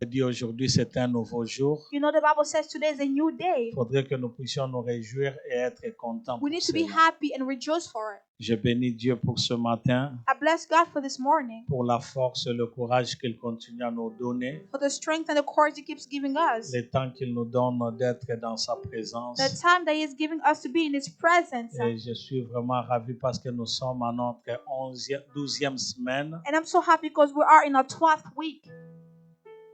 Dit aujourd'hui c'est un nouveau jour. You know, the Bible says today is a new day. Il faudrait que nous puissions nous réjouir et être contents We pour need to be cela. happy and rejoice for it. Je bénis Dieu pour ce matin, I bless God for this morning, pour la force et le courage qu'il continue à nous donner, for the strength and the courage He keeps giving us, le temps qu'il nous donne d'être dans sa the présence. time that He is giving us to be in His presence. Et je suis vraiment ravi parce que nous sommes à notre 12e semaine And I'm so happy because we are in our 12th week.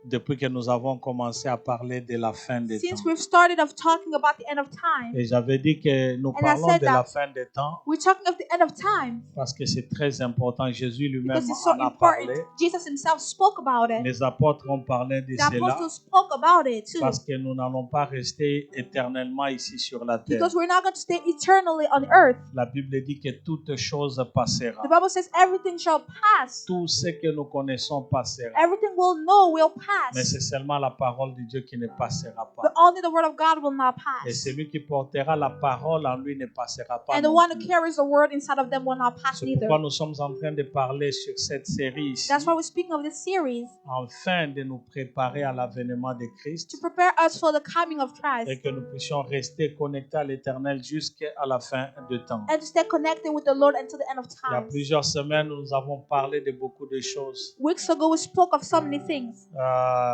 depuis que nous avons commencé à parler de la fin des Since temps. we've started of talking about the end of time, Et j'avais dit que nous I parlons said de la that fin des temps we're talking of the end of time parce que c'est très important. Jésus lui-même because it's so en a important. parlé. Jesus Himself spoke about it. Les apôtres ont parlé de The cela apostles spoke about it too. parce que nous n'allons pas rester éternellement ici sur la terre. Because we're not going to stay eternally on earth. La Bible dit que toute chose passera. The Bible says everything shall pass. Tout ce que nous connaissons passera. Everything we'll know will Mais pass. c'est seulement la parole de Dieu qui ne passera But pas. only the word of God will not Et pass. celui qui portera la parole en lui ne passera pas. And the non one who plus. carries the word inside of them will not pass C'est neither. pourquoi nous sommes en train de parler sur cette série ici, That's why we're speaking of this series, afin de nous préparer à l'avènement de Christ to prepare us for the coming of et Christ que nous puissions rester connectés à l'Éternel jusqu'à la fin du temps. and to stay connected with the Lord until the end of Il y a time. plusieurs semaines, nous avons parlé de beaucoup de choses. Weeks ago, we spoke of so many things.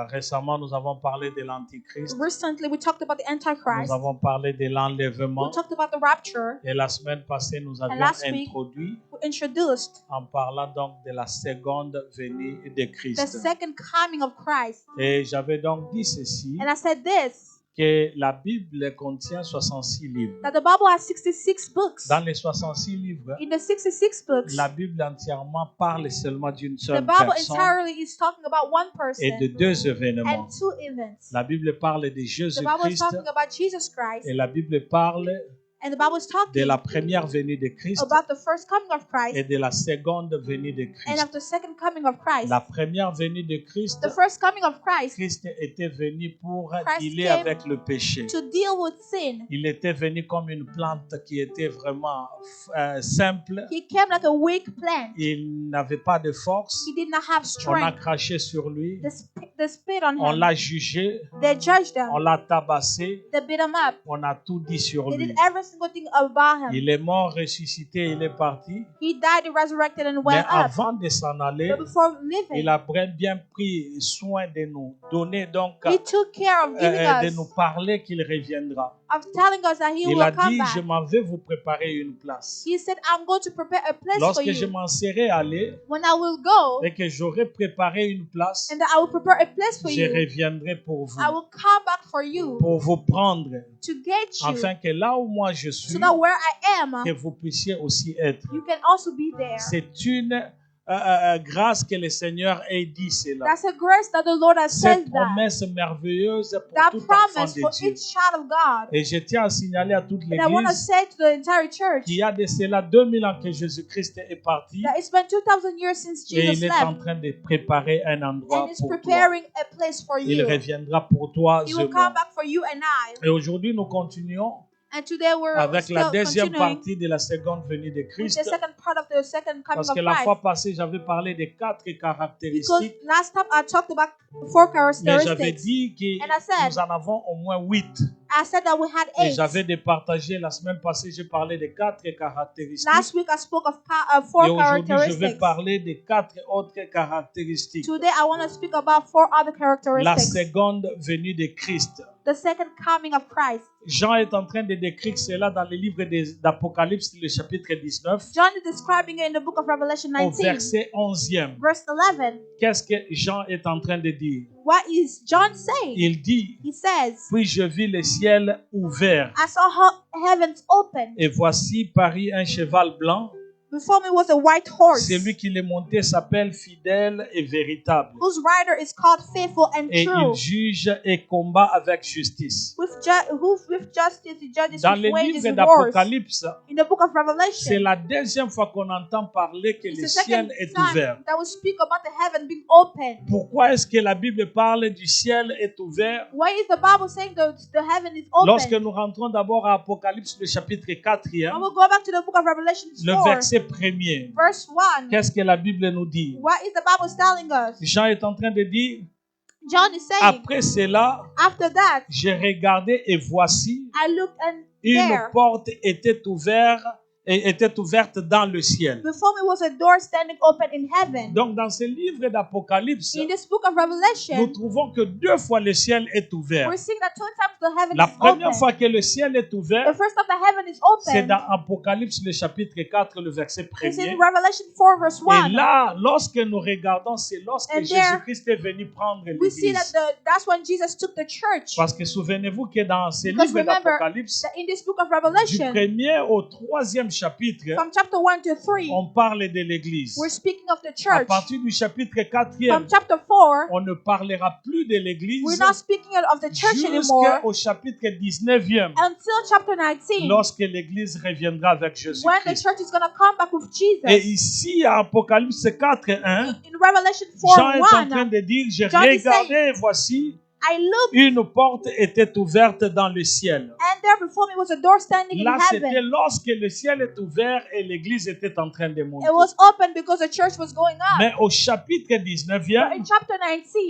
Récemment, nous avons parlé de l'Antichrist. Recently, we talked about the Nous Antichrist. avons parlé de l'enlèvement. We talked about the rapture. Et la semaine passée, nous avions last week, introduit We introduced en parlant donc de la seconde venue de the Christ. second coming of Christ. Et j'avais donc dit ceci, And I said this, que la Bible contient 66 livres. that the Bible has 66 books. Dans les 66 livres, In the 66 books, la Bible entièrement parle seulement d'une the seule Bible personne entirely is talking about one et de person deux événements. and two events. La Bible parle de The Bible is Jésus-Christ talking about Jesus Christ, et la Bible parle and the Bible is de talking la première venue de Christ about the first coming of et Christ de la seconde venue de and Christ. of the second coming of Christ. La première venue de Christ, The first coming of Christ Christ était venu pour Christ dealer came avec le péché. to deal with sin. Il était venu comme une plante qui était vraiment simple. He came like a weak plant. Il n'avait pas de force. He did not have On a strength. craché sur lui. They spit on On him. l'a jugé. They judged On him. l'a tabassé. They beat him up. On a tout dit sur They lui. did every single thing about him. Il est mort, ressuscité, il est parti. He died, he resurrected, and Mais went up. avant de s'en aller, But before il living, a bien pris soin de nous donner donc he took care of giving de us, nous parler qu'il reviendra. of telling us that he Il will a come dit, je back. m'en vais vous préparer une place. He said, I'm going to prepare a place for Lorsque je you. m'en serai allé When I will go, et que j'aurai préparé une place, and that I will prepare a place for je you, reviendrai pour I vous, will come back for you pour vous prendre, to get you, afin que là où moi je suis, so that where I am, que vous puissiez aussi être. you can also be there. C'est une grâce que le Seigneur ait dit cela. That's a grace that the Lord has Cette said that. promesse merveilleuse pour That tout enfant promise de for Dieu. each child of God. Et je tiens à signaler à toute And I want to l'Église say to the entire church qu'il y a de cela 2000 ans que Jésus-Christ est parti that it's been 2,000 years since et Jesus il est en left, train de préparer un endroit and He's pour toi. preparing a place for Il you. reviendra pour toi He will come seulement. back for you and I. Et aujourd'hui, nous continuons And today we're avec la still deuxième continuing partie de la seconde venue de with Christ. the second part of the second coming Parce of que la Christ. fois passée, j'avais parlé des 4 Because caractéristiques. last time I talked about 4 Mais j'avais characteristics. dit que And I said- nous en avons au moins 8. I said that we had Et 8. j'avais départagé la semaine passée, j'ai parlé des 4 caractéristiques. Last week I spoke of Et 4 aujourd'hui, je vais characteristics. parler des 4 autres caractéristiques. Today I want to speak about 4 other La characteristics. seconde venue de Christ. The second coming of Christ. Jean est en train de décrire cela dans le livre d'Apocalypse, le chapitre 19, John is describing it in the book of Revelation au 19, verset 11e. verse 11. Qu'est-ce que Jean est en train de dire? What is John saying? Il dit, He says, puis je vis le ciel ouvert, I saw heavens open. et voici parut un cheval blanc. Before me was a white horse, Celui qui l'est monté s'appelle fidèle et véritable. whose rider is called Faithful and Et True. il juge et combat avec justice. With justice he judges Dans with le wages livre and wars. d'Apocalypse, In the book of c'est Revelation, la deuxième fois qu'on entend parler que it's le the second ciel est time ouvert. that we speak about the heaven being open. Pourquoi est-ce que la Bible parle du ciel est ouvert? Why is the Bible saying the heaven is open? Lorsque nous rentrons d'abord à Apocalypse, le chapitre 4, I will go back to the book of Revelation le 4, verset 1er. verse 1. Qu'est-ce que la Bible nous dit? What is the Bible telling us? Jean est en train de dire, John is saying, après cela, after that, j'ai regardé et voici, I looked and une there, porte était ouverte dans le ciel. before me was a door standing open in heaven. Donc, dans ce livre d'Apocalypse, In this book of nous Revelation, trouvons que 2 fois le ciel est ouvert. we're seeing that 2 times the heaven La is première open. fois que le ciel est The ouvert, first time the heaven is c'est open dans Apocalypse, le chapitre 4, le verset is in 1er. Revelation 4 verse 1. Et là, lorsque nous regardons, c'est lorsque And there, Jésus-Christ est venu prendre We see that l'Église. that's when Jesus took the church. Parce que souvenez-vous que dans ce Because livre remember d'Apocalypse, that in this book of du Revelation, 1er au 3e chapitre, from chapter 1 to 3, on parle de l'Église. we're speaking of the À church. partir du chapitre From 4e, chapter 4, on ne parlera plus de l'Église we're not speaking of the church anymore jusqu'au chapitre 19e, until chapter 19, lorsque l'Église reviendra avec when the Jésus-Christ. church is going to come back with Et Jesus. ici, à Apocalypse 4:1, In Revelation Jean est en 4 train 1, de dire, j'ai John is regardé et voici, I looked, une porte était ouverte dans le ciel. and there before me was a door standing in Là, c'était heaven. lorsque le ciel est ouvert et l'Église était en train de monter. It was open because the church was going up. Mais au chapitre But 19e, in chapter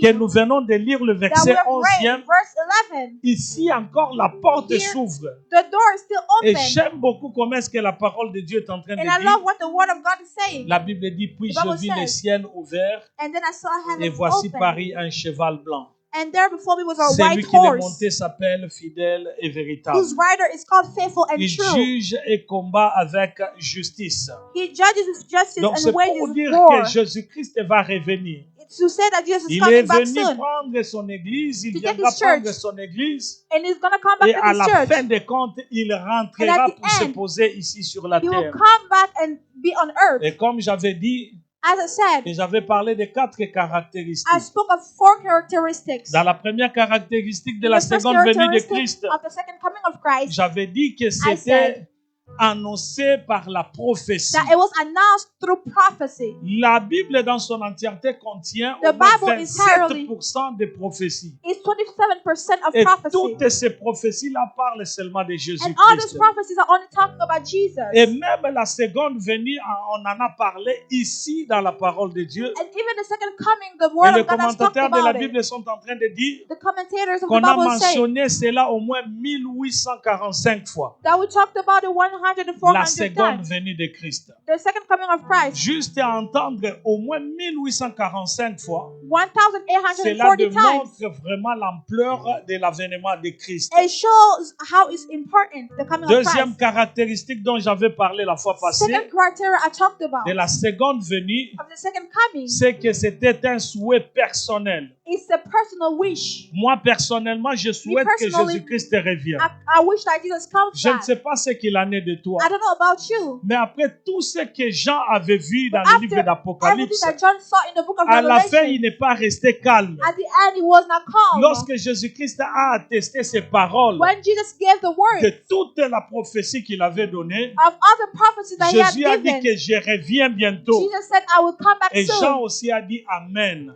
que 19, nous venons de lire le that verset we have read, 11e, verse 11, ici encore la porte Here, s'ouvre. the door is still Et open. j'aime beaucoup comment est-ce que la parole de Dieu est en train de And I dire. love what the word of God is saying. La Bible dit, puis The Bible je vis says, le ciel ouvert And then I saw et heaven voici open. Paris un cheval blanc. And there before me was a Celui white qui l'est horse, monté s'appelle fidèle et véritable. whose rider is called Faithful and Il True. juge et combat avec justice. He judges with justice Donc c'est and pour wages dire war. que Jésus-Christ va revenir. It's to say that Jesus is Il est coming back venu soon. prendre son église, il To take viendra his church. prendre son église And he's going to come back et to à his la church. fin des comptes, il And rentrera at the pour se end, poser ici sur la He will terre. come back and be on earth. Et comme j'avais dit, As I said, et j'avais parlé de 4 I caractéristiques. spoke of 4 characteristics. Dans la première caractéristique de In la the first seconde venue de characteristic Christ, of the second coming of Christ, j'avais dit que said c'était annoncé par la prophétie. that it was announced through prophecy. La Bible dans son entièreté contient The au moins Bible entirely 27% de prophéties. It's 27% of Et prophecy. toutes ces prophéties-là parlent seulement de And all those Jésus-Christ. prophecies are only talking about Jesus. Et même la seconde venue, on en a parlé ici dans la parole de Dieu. And even the second coming, the Et word les of God has talked commentateurs de la about it. Bible sont en train de dire The commentators of the qu'on a Bible say mentionné cela au moins 1845 fois. that we talked about it 100 to La 400 seconde times. venue de Christ. The second coming of Christ, Juste à entendre au moins 1845 fois, 1,840 cela times. démontre vraiment l'ampleur de l'avènement de Christ. It shows how it's important, the coming of Deuxième Christ. caractéristique dont j'avais parlé la fois passée, Second criteria I talked about de la seconde venue, of the second coming c'est que c'était un souhait personnel. is a personal wish. Moi, personnellement, je souhaite que personally, Jésus-Christ revienne. I wish that Jesus comes Je ne back. sais pas ce qu'il en est de toi. I don't know about you. Mais après tout ce que Jean avait vu dans But le after livre everything d'Apocalypse, that John saw in the book of à la fin, Revelation, il n'est pas resté calme. at the end he was not calm. Lorsque Jésus-Christ a attesté ses paroles When Jesus gave the word de toute la prophétie qu'il avait donnée, of all the prophecies that he had Jésus a dit given, que je reviens bientôt. Jesus said, I will come back Et Jean soon. aussi a dit Amen.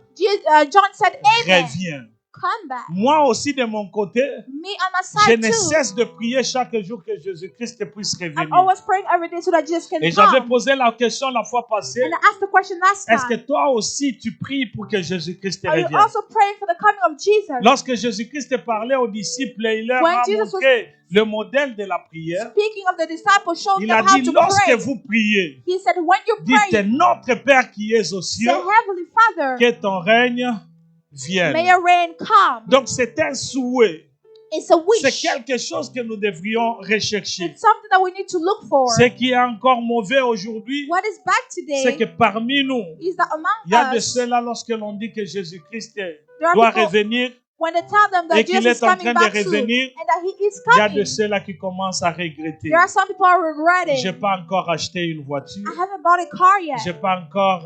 John said, Amen. Reviens. Come back. Moi aussi, de mon côté, Me on my je side ne too. cesse de prier chaque jour que Jésus-Christ puisse I'm revenir. always praying every day so that Jesus can Et j'avais come. posé la question la fois passée, And I asked the question last est-ce que time. toi aussi tu pries pour que Jésus-Christ Are you revienne? also praying for the coming of Jesus? Lorsque Jésus-Christ parlait aux disciples, il leur When a Jesus montré le modèle de la prière. Speaking of the disciples, showed Il them a how dit, to lorsque pray. vous priez, He said, when you dites pray, notre Père qui es aux say, cieux, Heavenly Father, que ton règne vienne. may your reign come. Donc c'est un souhait. It's a C'est wish. quelque chose que nous devrions rechercher. It's something that we need to look for. Ce qui est encore mauvais aujourd'hui, What is bad c'est que today parmi nous, is that il y a among de us, cela lorsque l'on dit que Jésus-Christ there are doit people, revenir, when they tell them et that qu'il Jesus est is en coming train de back soon, revenir, and that he is il y a de coming, ceux-là qui commencent à regretter. there are some people who are regretting. Je n'ai pas encore acheté une voiture. I haven't bought a car yet. Je n'ai pas encore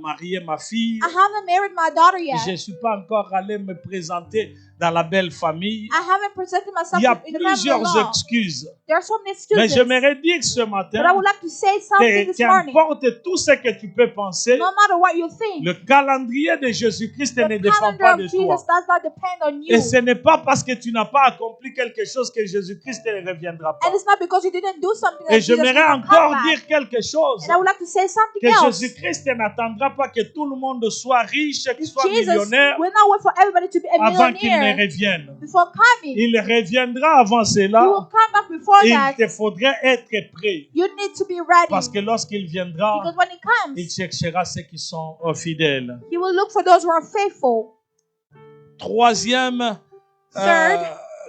marié ma fille. I haven't married my daughter yet. Je ne suis pas encore allé me présenter dans la belle famille. I haven't presented myself Il y a in the family plusieurs law. excuses. There are so many Mais excuses. j'aimerais dire ce But I matin would like to say something que this morning. qu'importe tout ce que tu peux penser, No matter what you think, le calendrier de Jésus-Christ the ne dépend calendar pas of de Jesus toi. does not depend on you. Et ce n'est pas parce que tu n'as pas accompli quelque chose que Jésus-Christ ne reviendra pas. And it's not because you didn't do something that Et Jesus j'aimerais will come encore back. dire quelque chose. And I would like to say something Que else. Jésus-Christ n'attendra pas que tout le monde soit riche, qu'il soit Jesus millionnaire will not wait for everybody to be a avant qu'il ne millionaire revienne. before coming. Il reviendra avant He will cela. come back before Il that. te faudrait être prêt. You need to be ready. Parce que lorsqu'il viendra, Because when he il comes, cherchera ceux qui sont fidèles. he will look for those who are faithful. Troisième Third,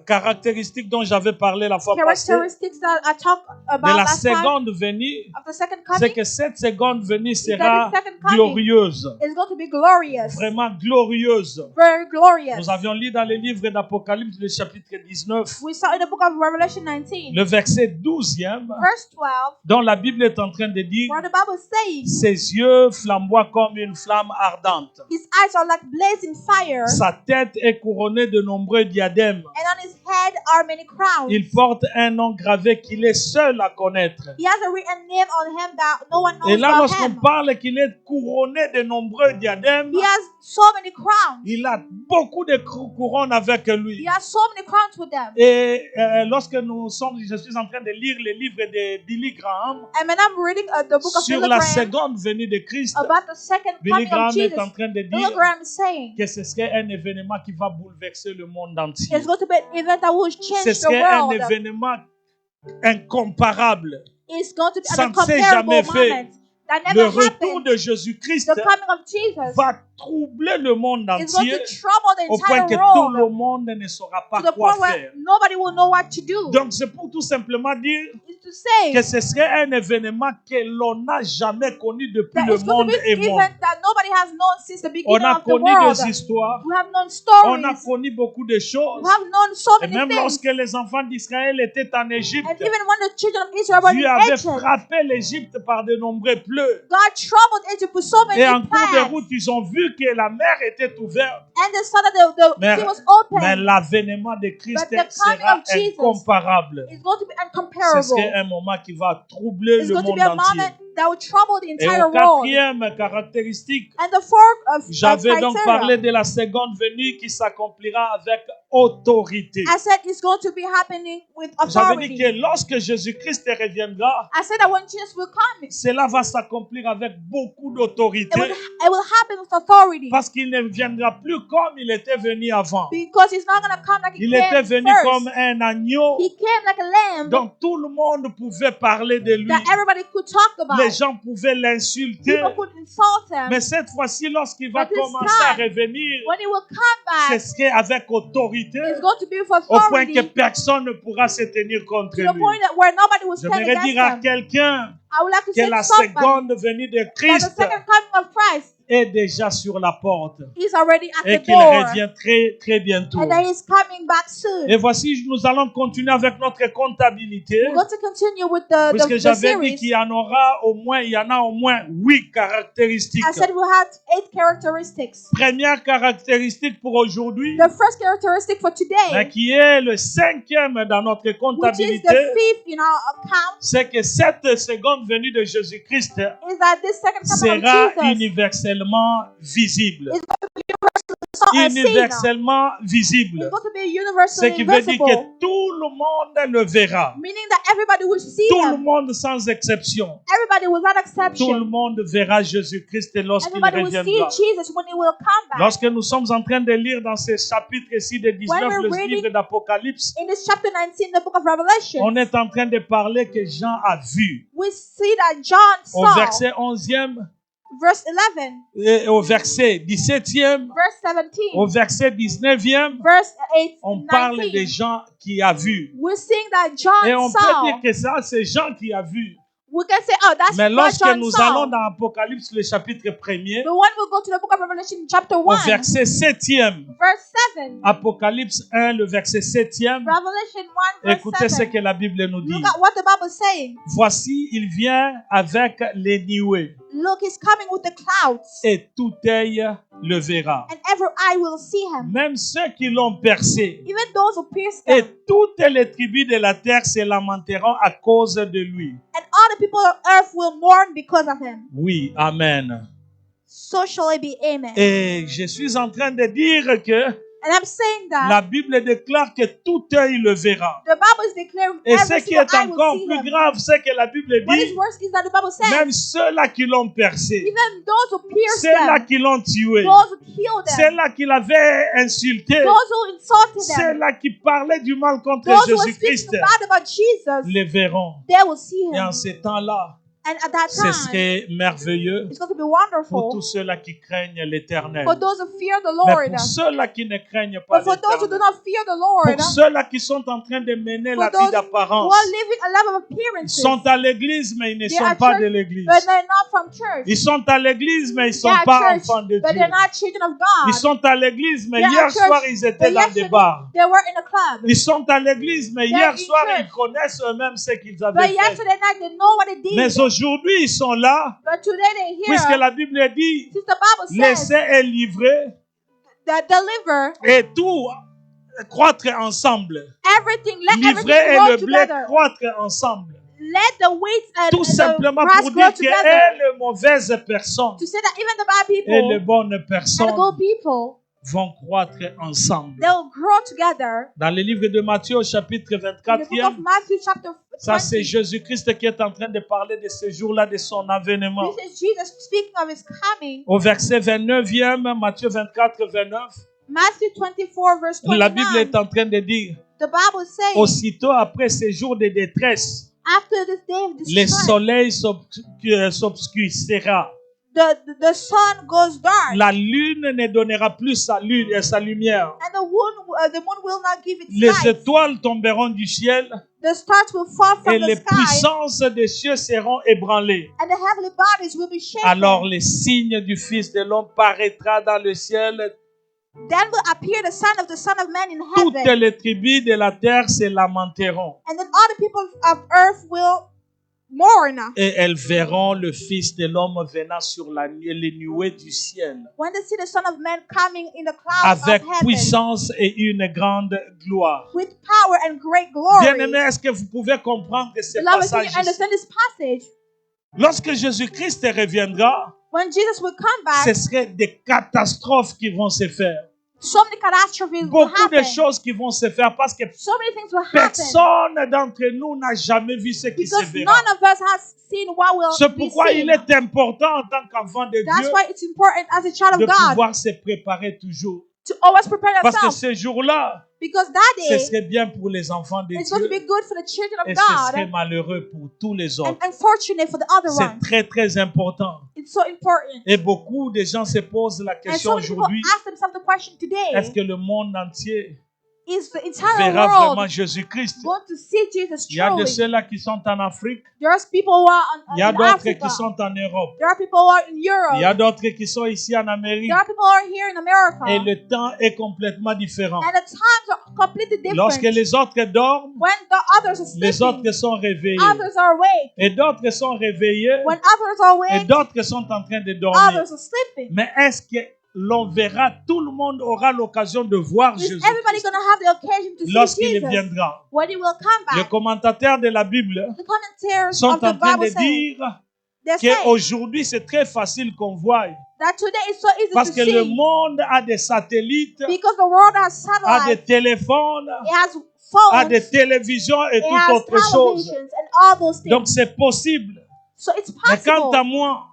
caractéristique dont j'avais parlé la fois passée, characteristics that I talked de about la last time seconde venue, of the second c'est coming que cette seconde venue is that sera the second coming glorieuse, is going to be glorious. vraiment glorieuse. Very glorious. Nous avions lu dans le livre d'Apocalypse, le chapitre 19, We saw in the book of Revelation 19, le verset 12e, verse 12, dont la Bible est en train de dire where the Bible says, ses yeux flamboient comme une flamme ardente. his eyes are like blazing fire, Sa tête est couronnée de nombreux diadèmes. and on his head are many crowns. Il porte un nom gravé qu'il est seul à connaître. He has a written name on him that no one knows Et là, but lorsqu'on him. parle qu'il est couronné de nombreux diadèmes, He has so many crowns. il a beaucoup de couronnes avec He lui. has so many crowns with them. Et lorsque je suis en train de lire le livre de Billy Graham And when I'm reading the book of sur Billy la Graham seconde venue de Christ, about the second Billy coming of Graham est Jesus, en train de Billy dire Graham is saying que ce serait un événement qui va bouleverser le monde entier. it's going to be an event that will Ce change the serait un world. événement incomparable. It's going to be Ça an ne s'est incomparable jamais fait. moment that Le never retour happened. de Jésus-Christ The coming of Jesus va troubler le monde is going entier to trouble the au point que entire tout le world monde ne saura pas to the quoi point where faire. nobody will know what to do. Donc c'est pour tout simplement dire It's to say que ce serait un événement que l'on n'a jamais connu depuis that le it's going to monde be est an monde. event that nobody has known since the On beginning a of the connu world. des histoires, We have known on a stories. connu beaucoup de choses. We have known so Et many même things. lorsque les enfants d'Israël étaient en Égypte, And even when the children of Israel were Dieu in avait Egypt, frappé l'Égypte par de nombreux pleurs. God troubled Egypt with so many Et en cours de plagues. route, ils ont vu que la mer était ouverte. And they saw that the Mais, sea was mais open. l'avènement de Christ But the coming sera of Jesus incomparable. It's going to be Ce incomparable. serait un moment qui va troubler It's le going to monde be a entier. moment that will trouble the Et entire au world. quatrième caractéristique, And the fourth j'avais donc parlé criteria, de la seconde venue qui s'accomplira avec autorité. I said it's going to be happening with J'avais dit que authority. lorsque Jésus-Christ reviendra, I said that when Jesus will come, cela va s'accomplir avec beaucoup d'autorité. it will happen with authority. Parce qu'il ne viendra plus comme il était venu avant. Because he's not going to come like he Il était came venu first. comme un agneau. He came like a lamb Donc tout le monde pouvait parler de lui. that everybody could talk about. Les gens pouvaient l'insulter. People could insult him. Mais cette fois-ci, lorsqu'il va But this commencer à time, revenir, When he will come ce back, serait avec autorité, it's going to be with au point authority que personne ne pourra se tenir contre to the lui. point that where nobody will stand J'aimerais against dire à him. quelqu'un I would like to que say la to somebody seconde venue de that the Christ second coming of Christ est déjà sur la porte is already at et the qu'il door. revient très, très bientôt. And that he's coming back soon. Et voici, nous allons continuer avec notre comptabilité, We're going to continue with the puisque j'avais dit series. qu'il y en aura au moins, il y en a au moins 8 caractéristiques. I said we had 8 characteristics. Première caractéristique pour aujourd'hui, The first characteristic for today, qui est le 5e dans notre which is comptabilité, the 5th in our account, c'est que cette seconde venue de Jésus-Christ is that this second coming sera of Jesus universellement visible. is seen. Universellement visible. It's going to be Ce universally qui veut dire visible. que tout le monde le verra. Meaning that everybody will see Tout le him. monde sans exception. Everybody without Tout le exception. monde verra Jésus-Christ lorsqu'il Everybody will see reviendra. Jesus when he will come back. Lorsque nous sommes en train de lire dans ce chapitre-ci de 19, When we're le reading- livre d'Apocalypse, In this chapter 19, the book of Revelation, on est en train de parler que Jean a vu. we see that John Au saw, verset 11e verse 11, et au verset 17e, verse au 17, verset 19e, verse 8, on parle de 19. Jean qui a vu. We're seeing that Et John on peut saw. dire que ça, c'est Jean qui a vu. We can say, oh, that's Mais what lorsque John nous saw. allons dans Apocalypse, le chapitre 1er, But when we go to the book of Revelation, chapter au 1, verset 7e, verse 7, Apocalypse 1, le verset 7e, Revelation 1, verse écoutez ce 7, que la Bible nous dit. look at what the Bible is saying. Voici, il vient avec les nuées, Look, he's coming with the clouds, et tout œil le verra. and every eye will see him. Même ceux qui l'ont percé, Even those who pierced et him, toutes les tribus de la terre se lamenteront à cause de lui. and all the people of earth will mourn because of him. Oui, amen. So shall it be. Amen. Et je suis en train de dire que And I'm saying that La Bible déclare que tout œil le verra. the Bible is declaring Et ce every qui single est eye will encore see plus him. grave, c'est que la Bible What is dit, worse is that the Bible says, même ceux-là qui l'ont percé, even those who pierced ceux-là them, qui l'ont tué, those who killed them, ceux-là qui l'avaient insulté, those who insulted them, ceux-là qui parlaient du mal contre those who were Jésus-Christ, speaking bad about Jesus, les verront. they will see Et en him. ces temps-là, And at that ce time, serait merveilleux it's going to be pour wonderful tous ceux-là qui craignent l'Éternel. for those who fear the Mais Lord. pour ceux-là qui ne craignent pas But for those who do l'Éternel, not fear the Lord, pour ceux-là qui sont en train de mener for la vie those who d'apparence, are living a life of ils appearances, sont à l'église, mais ils ne They sont are pas church, de l'église. but they're not from church. Ils sont à l'église, mais ils ne They sont are pas church, enfants de but Dieu. they're not children of Ils God. sont à l'église, mais They are hier church, soir, ils étaient but dans des yesterday bars. they were in a club. Ils sont à l'église, mais They're hier in soir, church. ils connaissent eux-mêmes ce qu'ils But avaient fait. yesterday night they know what they did. Mais aujourd'hui, ils sont là, But today they puisque hear, la Bible dit, since the Bible l'essai says est livré that deliver et tout croître ensemble. everything, let Livrer everything et grow le blé together. croître ensemble. Let the wheat and Tout the simplement grass pour grow dire qu'il y together. a les mauvaises personnes To say that even the bad et les people bonnes and personnes the good people, vont croître ensemble. they will grow together. Dans le livre de Matthieu au chapitre In the book 24e, of Matthew chapter ça c'est 20, Jésus-Christ qui est en train de parler de ce jour-là, de son avènement. this is Jesus speaking of his coming. Au verset 29e, Matthieu 24, 29, Matthew 24 verse la Bible 29, est en train de dire, the Bible says, aussitôt après ces jours de détresse, after this day of le distress, soleil s'obscurcira. the sun goes dark, La lune ne donnera plus sa lumière. and the moon will not give its Les light. étoiles tomberont du ciel The stars will fall et from the les sky, puissances des cieux seront ébranlées. and the heavenly bodies will be shaken. Alors le signe du Fils de l'homme paraîtra dans le ciel. Then will appear the Son of Man in Toutes heaven, les tribus de la terre se lamenteront and then all the people of earth will mourn et elles verront le Fils de l'homme venant sur les nuées du ciel when they see the Son of Man coming in the clouds avec of heaven puissance et une grande gloire. with power and great glory. Bien-aimés, est-ce que vous pouvez comprendre ce Beloved, can passage you ici? understand this passage? Lorsque Jésus-Christ reviendra, When Jesus will come back, ce serait des catastrophes qui vont se faire. so many catastrophes will Beaucoup de happen. choses qui vont se faire parce que So many things will happen. personne d'entre nous n'a jamais vu ce qui se Because verra. none of us has seen what will C'est be pourquoi seen. il est important en tant qu'enfant de That's Dieu why it's important as a child de of God pouvoir se préparer toujours. to always prepare Parce que yourself. ce jour-là, Because that ce day, serait bien pour les enfants de it's going to be Dieu good for the children et of ce God serait malheureux pour tous les and autres. unfortunate for the other C'est one. très, très important. It's so important. Et beaucoup de gens se posent la And question so many people aujourd'hui, ask themselves the question est-ce today, que le monde entier is the entire verra world vraiment Jésus-Christ? going to see Jesus Il y a de truly? ceux-là qui sont en Afrique, There's people who are il y a in d'autres Africa. qui sont en Europe, There are people who are in il y a Europe. d'autres qui sont ici en Amérique. There are people who are here in America. Et le temps est complètement différent. And the times are completely different. Lorsque les autres dorment, When the others are les sleeping, autres sont réveillés. others are awake. Et d'autres sont réveillés When others are et awake, d'autres sont en train de dormir. others are sleeping. Mais est-ce que l'on verra, tout le monde aura l'occasion de voir Is Jésus everybody going to have the occasion to see lorsqu'il Jesus viendra? when he will come Les back? commentateurs de la Bible The commentators sont of en the train Bible de say, dire they say qu'aujourd'hui c'est très facile qu'on voie. that today is so easy Parce to que le see monde a des satellites, because the world has a des satellites, téléphones, it has a phones, des télévisions et it toute has autre chose. televisions and all those things. Donc c'est possible. So it's Mais quant possible. à moi,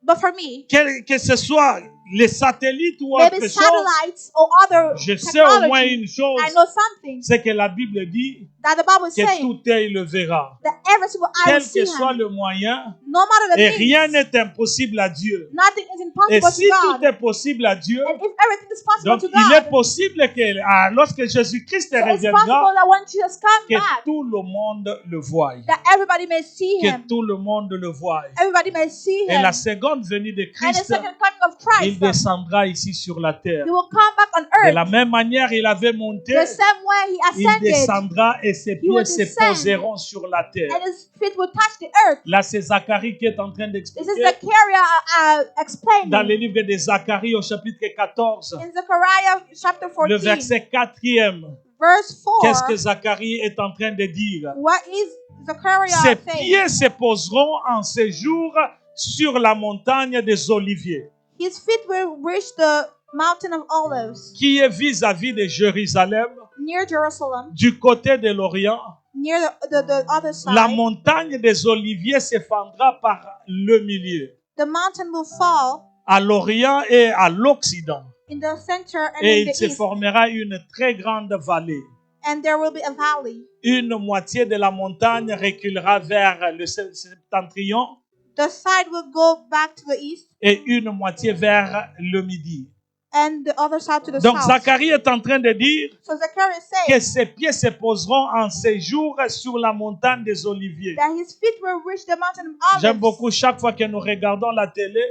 But for me, que ce soit les satellites ou maybe autre chose, satellites or other je sais au moins technology, une chose, I know something c'est que la Bible dit that the Bible is que saying tout œil le verra. that every single eye Quel will see que soit him. le moyen, No matter the et rien means, n'est impossible à Dieu. nothing is Et impossible si to tout God. est possible à Dieu, And if everything is possible donc to il est God, possible que lorsque Jésus-Christ so it's reviendra, possible that when Jesus comes que back, tout le monde le voie. that everybody may see Que him. tout le monde le voie. Everybody may see Et him. la seconde venue de And the Christ, second coming of il Christ, descendra ici sur la terre. he will come back on De la earth même manière, il avait monté, the same way he il ascended, descendra et ses pieds will se descend. poseront sur la terre. and his feet will touch the earth. Là, c'est Zacharie qui est en train This is d'expliquer Zechariah dans explaining le livre de Zacharie au chapitre 14, in Zechariah chapter le 14, verset 4e. verse 4. Qu'est-ce que Zacharie est en train de dire? What is Zechariah Ses saying? pieds se poseront en ce jour sur la montagne des Oliviers. His feet will reach the Mountain of Olives, qui est vis-à-vis de Jérusalem, near Jerusalem, du côté de l'Orient. near the other La side. montagne des Oliviers s'effondra par le milieu, The mountain will fall à l'Orient et à l'Occident. in the center and Et in il the se east, formera une très grande vallée. and there will be a valley. Une moitié de la montagne reculera vers le septentrion The side will go back to the east, et une moitié vers le midi. and the other side to the Donc south. Zacharie est en train de dire So Zechariah is que saying ses pieds se poseront en séjour sur la montagne des Oliviers. that his feet will reach the mountain of J'aime Olives. beaucoup chaque fois que nous regardons la télé,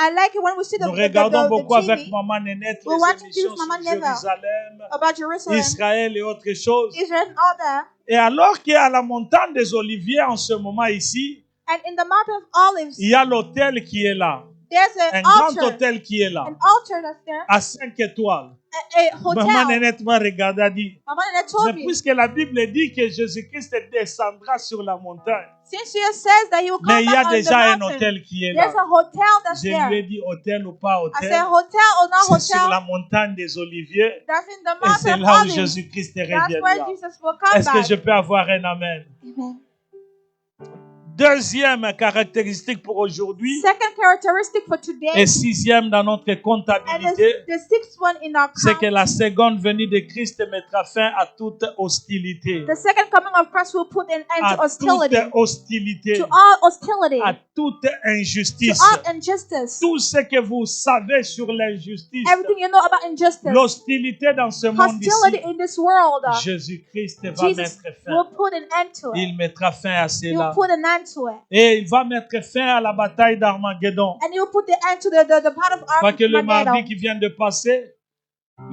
I like it when we see nous regardons beaucoup avec TV Maman Nénette We les watch émissions this Maman sur Neva. Jérusalem, about Jerusalem, Israël et autres choses. Israel, and all that. Et alors qu'à la montagne des Oliviers en ce moment ici, And in the mountain of Olives, il y a l'hôtel qui est là, there's un an grand altar, hôtel qui est là, an altar that's there, à 5 étoiles. a Maman hotel. Nénette m'a regardé et dit, Mama Nana told mais me, puisque la Bible dit que Jésus-Christ descendra sur la montagne, since Jesus says that he will mais come il y a back on déjà un the mountain, hôtel qui est there's là. a hotel that's Je lui ai there. dit hôtel ou pas I hôtel, said, hotel or not c'est sur la hotel, montagne des Oliviers that's in the et c'est mountain là of où Olives. Jésus-Christ That's where reviendra. Jesus will come Est-ce que back. je peux avoir un amen? Amen. Deuxième caractéristique pour aujourd'hui Second characteristic for today, et sixième dans notre and comptabilité, the sixth one in our c'est count, que la seconde venue de Christ mettra fin à toute hostilité. the second coming of Christ will put an end to À hostility, toute hostilité, to all hostility, à toute to injustice. all injustice, Tout ce que vous savez sur l'injustice, everything you know about injustice, l'hostilité dans ce monde hostility ici, in this world. Jésus-Christ va Jesus mettre fin. will put an end to it. Il mettra fin à He will cela. put an end to it. Et il va mettre fin à la bataille d'Armageddon. And he will put the end to the part of Pas que le mardi Armageddon. qui vient de passer, on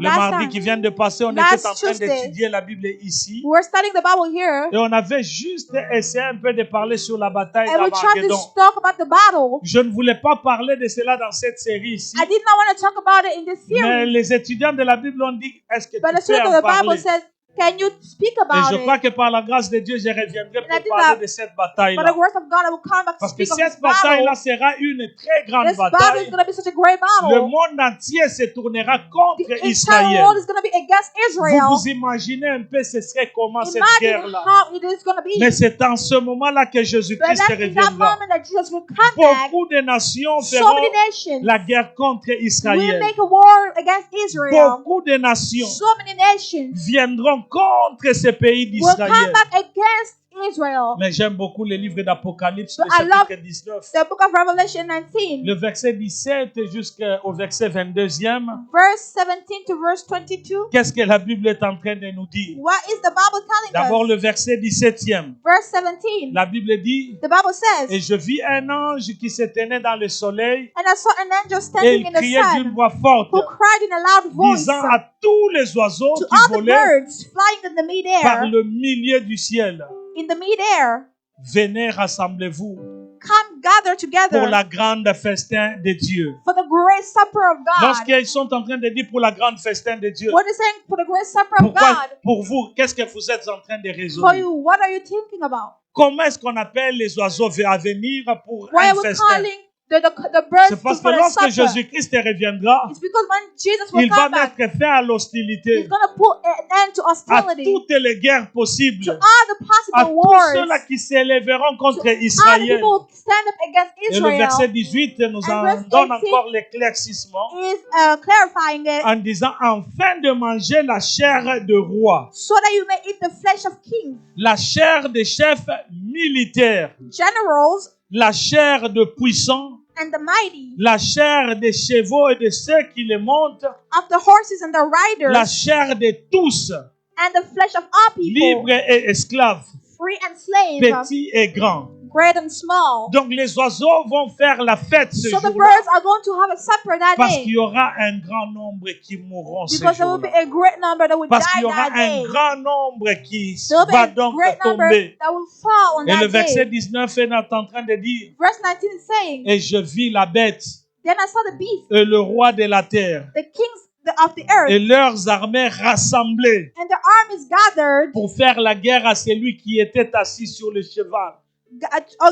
Last était en train Tuesday, d'étudier la Bible ici. We're studying the Bible here, Et on avait juste essayé un peu de parler sur la bataille and we tried to d'Armageddon. talk about the battle. Je ne voulais pas parler de cela dans cette série ici. I did not want to talk about it in this Mais series, les étudiants de la Bible ont dit, est-ce que but the tu peux student en of the Bible parler? says, can you speak Et about je crois it? que par la grâce de Dieu, je reviendrai And I pour think parler that de cette by bataille-là. the word of God, I will come back to Parce que speak of this cette bataille-là battle. sera une très grande This battle is bataille. going to be such a great Le battle. monde entier se tournera contre The entire Israël. world is going to be against Vous Israel. vous imaginez un peu ce serait comment cette Imagine guerre-là. how it is going to be. Mais c'est en ce moment-là que But Jésus-Christ that's in that reviendra. moment that Jesus will come back. Beaucoup de nations So feront many nations la guerre contre will Israël. make a war against Israel. Beaucoup de nations So many nations viendront contre ce pays will come d'Israël. back against Israel. Mais j'aime beaucoup le livre d'Apocalypse, But le I love chapitre 19. The book of Revelation 19, Le verset 17 jusqu'au verset 22e. verse 17 to verse 22. Qu'est-ce que la Bible est en train de nous dire? What is the Bible telling D'abord us? le verset 17e. Verse 17. La Bible dit, The Bible et says, je vis un ange qui se tenait dans le soleil and I saw an angel et standing il in the criait d'une sun voix forte, who cried in a loud voice disant à tous les oiseaux to qui all the volaient birds flying in the par midair, le milieu du ciel, in the midair, venez, rassemblez-vous come gather pour together la grande festin de Dieu. for the great supper of God. Lorsqu'ils sont en train de dire pour la grande festin de Dieu, What is saying for the great supper of pourquoi, God? pour vous, qu'est-ce que vous êtes en train de For raisonner? you, what are you thinking about? Comment est-ce qu'on appelle les oiseaux à venir pour Why un are we festin? calling the birds C'est parce que for the lorsque supper? Jésus-Christ reviendra, It's because when Jesus will il va come back, mettre fin à He's l'hostilité, going to put an end to à hostility, toutes les guerres to possibles, all the à possible tous wars, ceux-là qui s'élèveront contre all the Israël. people who stand up against Et le verset Israel 18 nous And en verse donne 18 encore l'éclaircissement is clarifying it en disant afin de manger la chair de roi, so that you may eat the flesh of kings, la chair des chefs militaires, generals, la chair de puissants, and the mighty, la chair des chevaux et de ceux qui les montent, of the horses and the riders, la chair de tous, and the flesh of all people, libres et esclaves, free and slaves, petits et grands. great and small. Donc les oiseaux vont faire la fête ce So the jour-là birds are going to have a supper that parce qu'il day y aura un grand nombre qui mourront ce because there will be jour-là. a great number that will Parce qu'il die y aura that un day. grand nombre qui There will be va a donc great number tomber. that will fall on Et le that verset day. 19 est en train de dire, Verse 19 is saying, et je vis la bête then I saw the beast, et le roi de la terre the kings of the earth, et leurs armées rassemblées and their armies gathered pour faire la guerre à celui qui était assis sur le cheval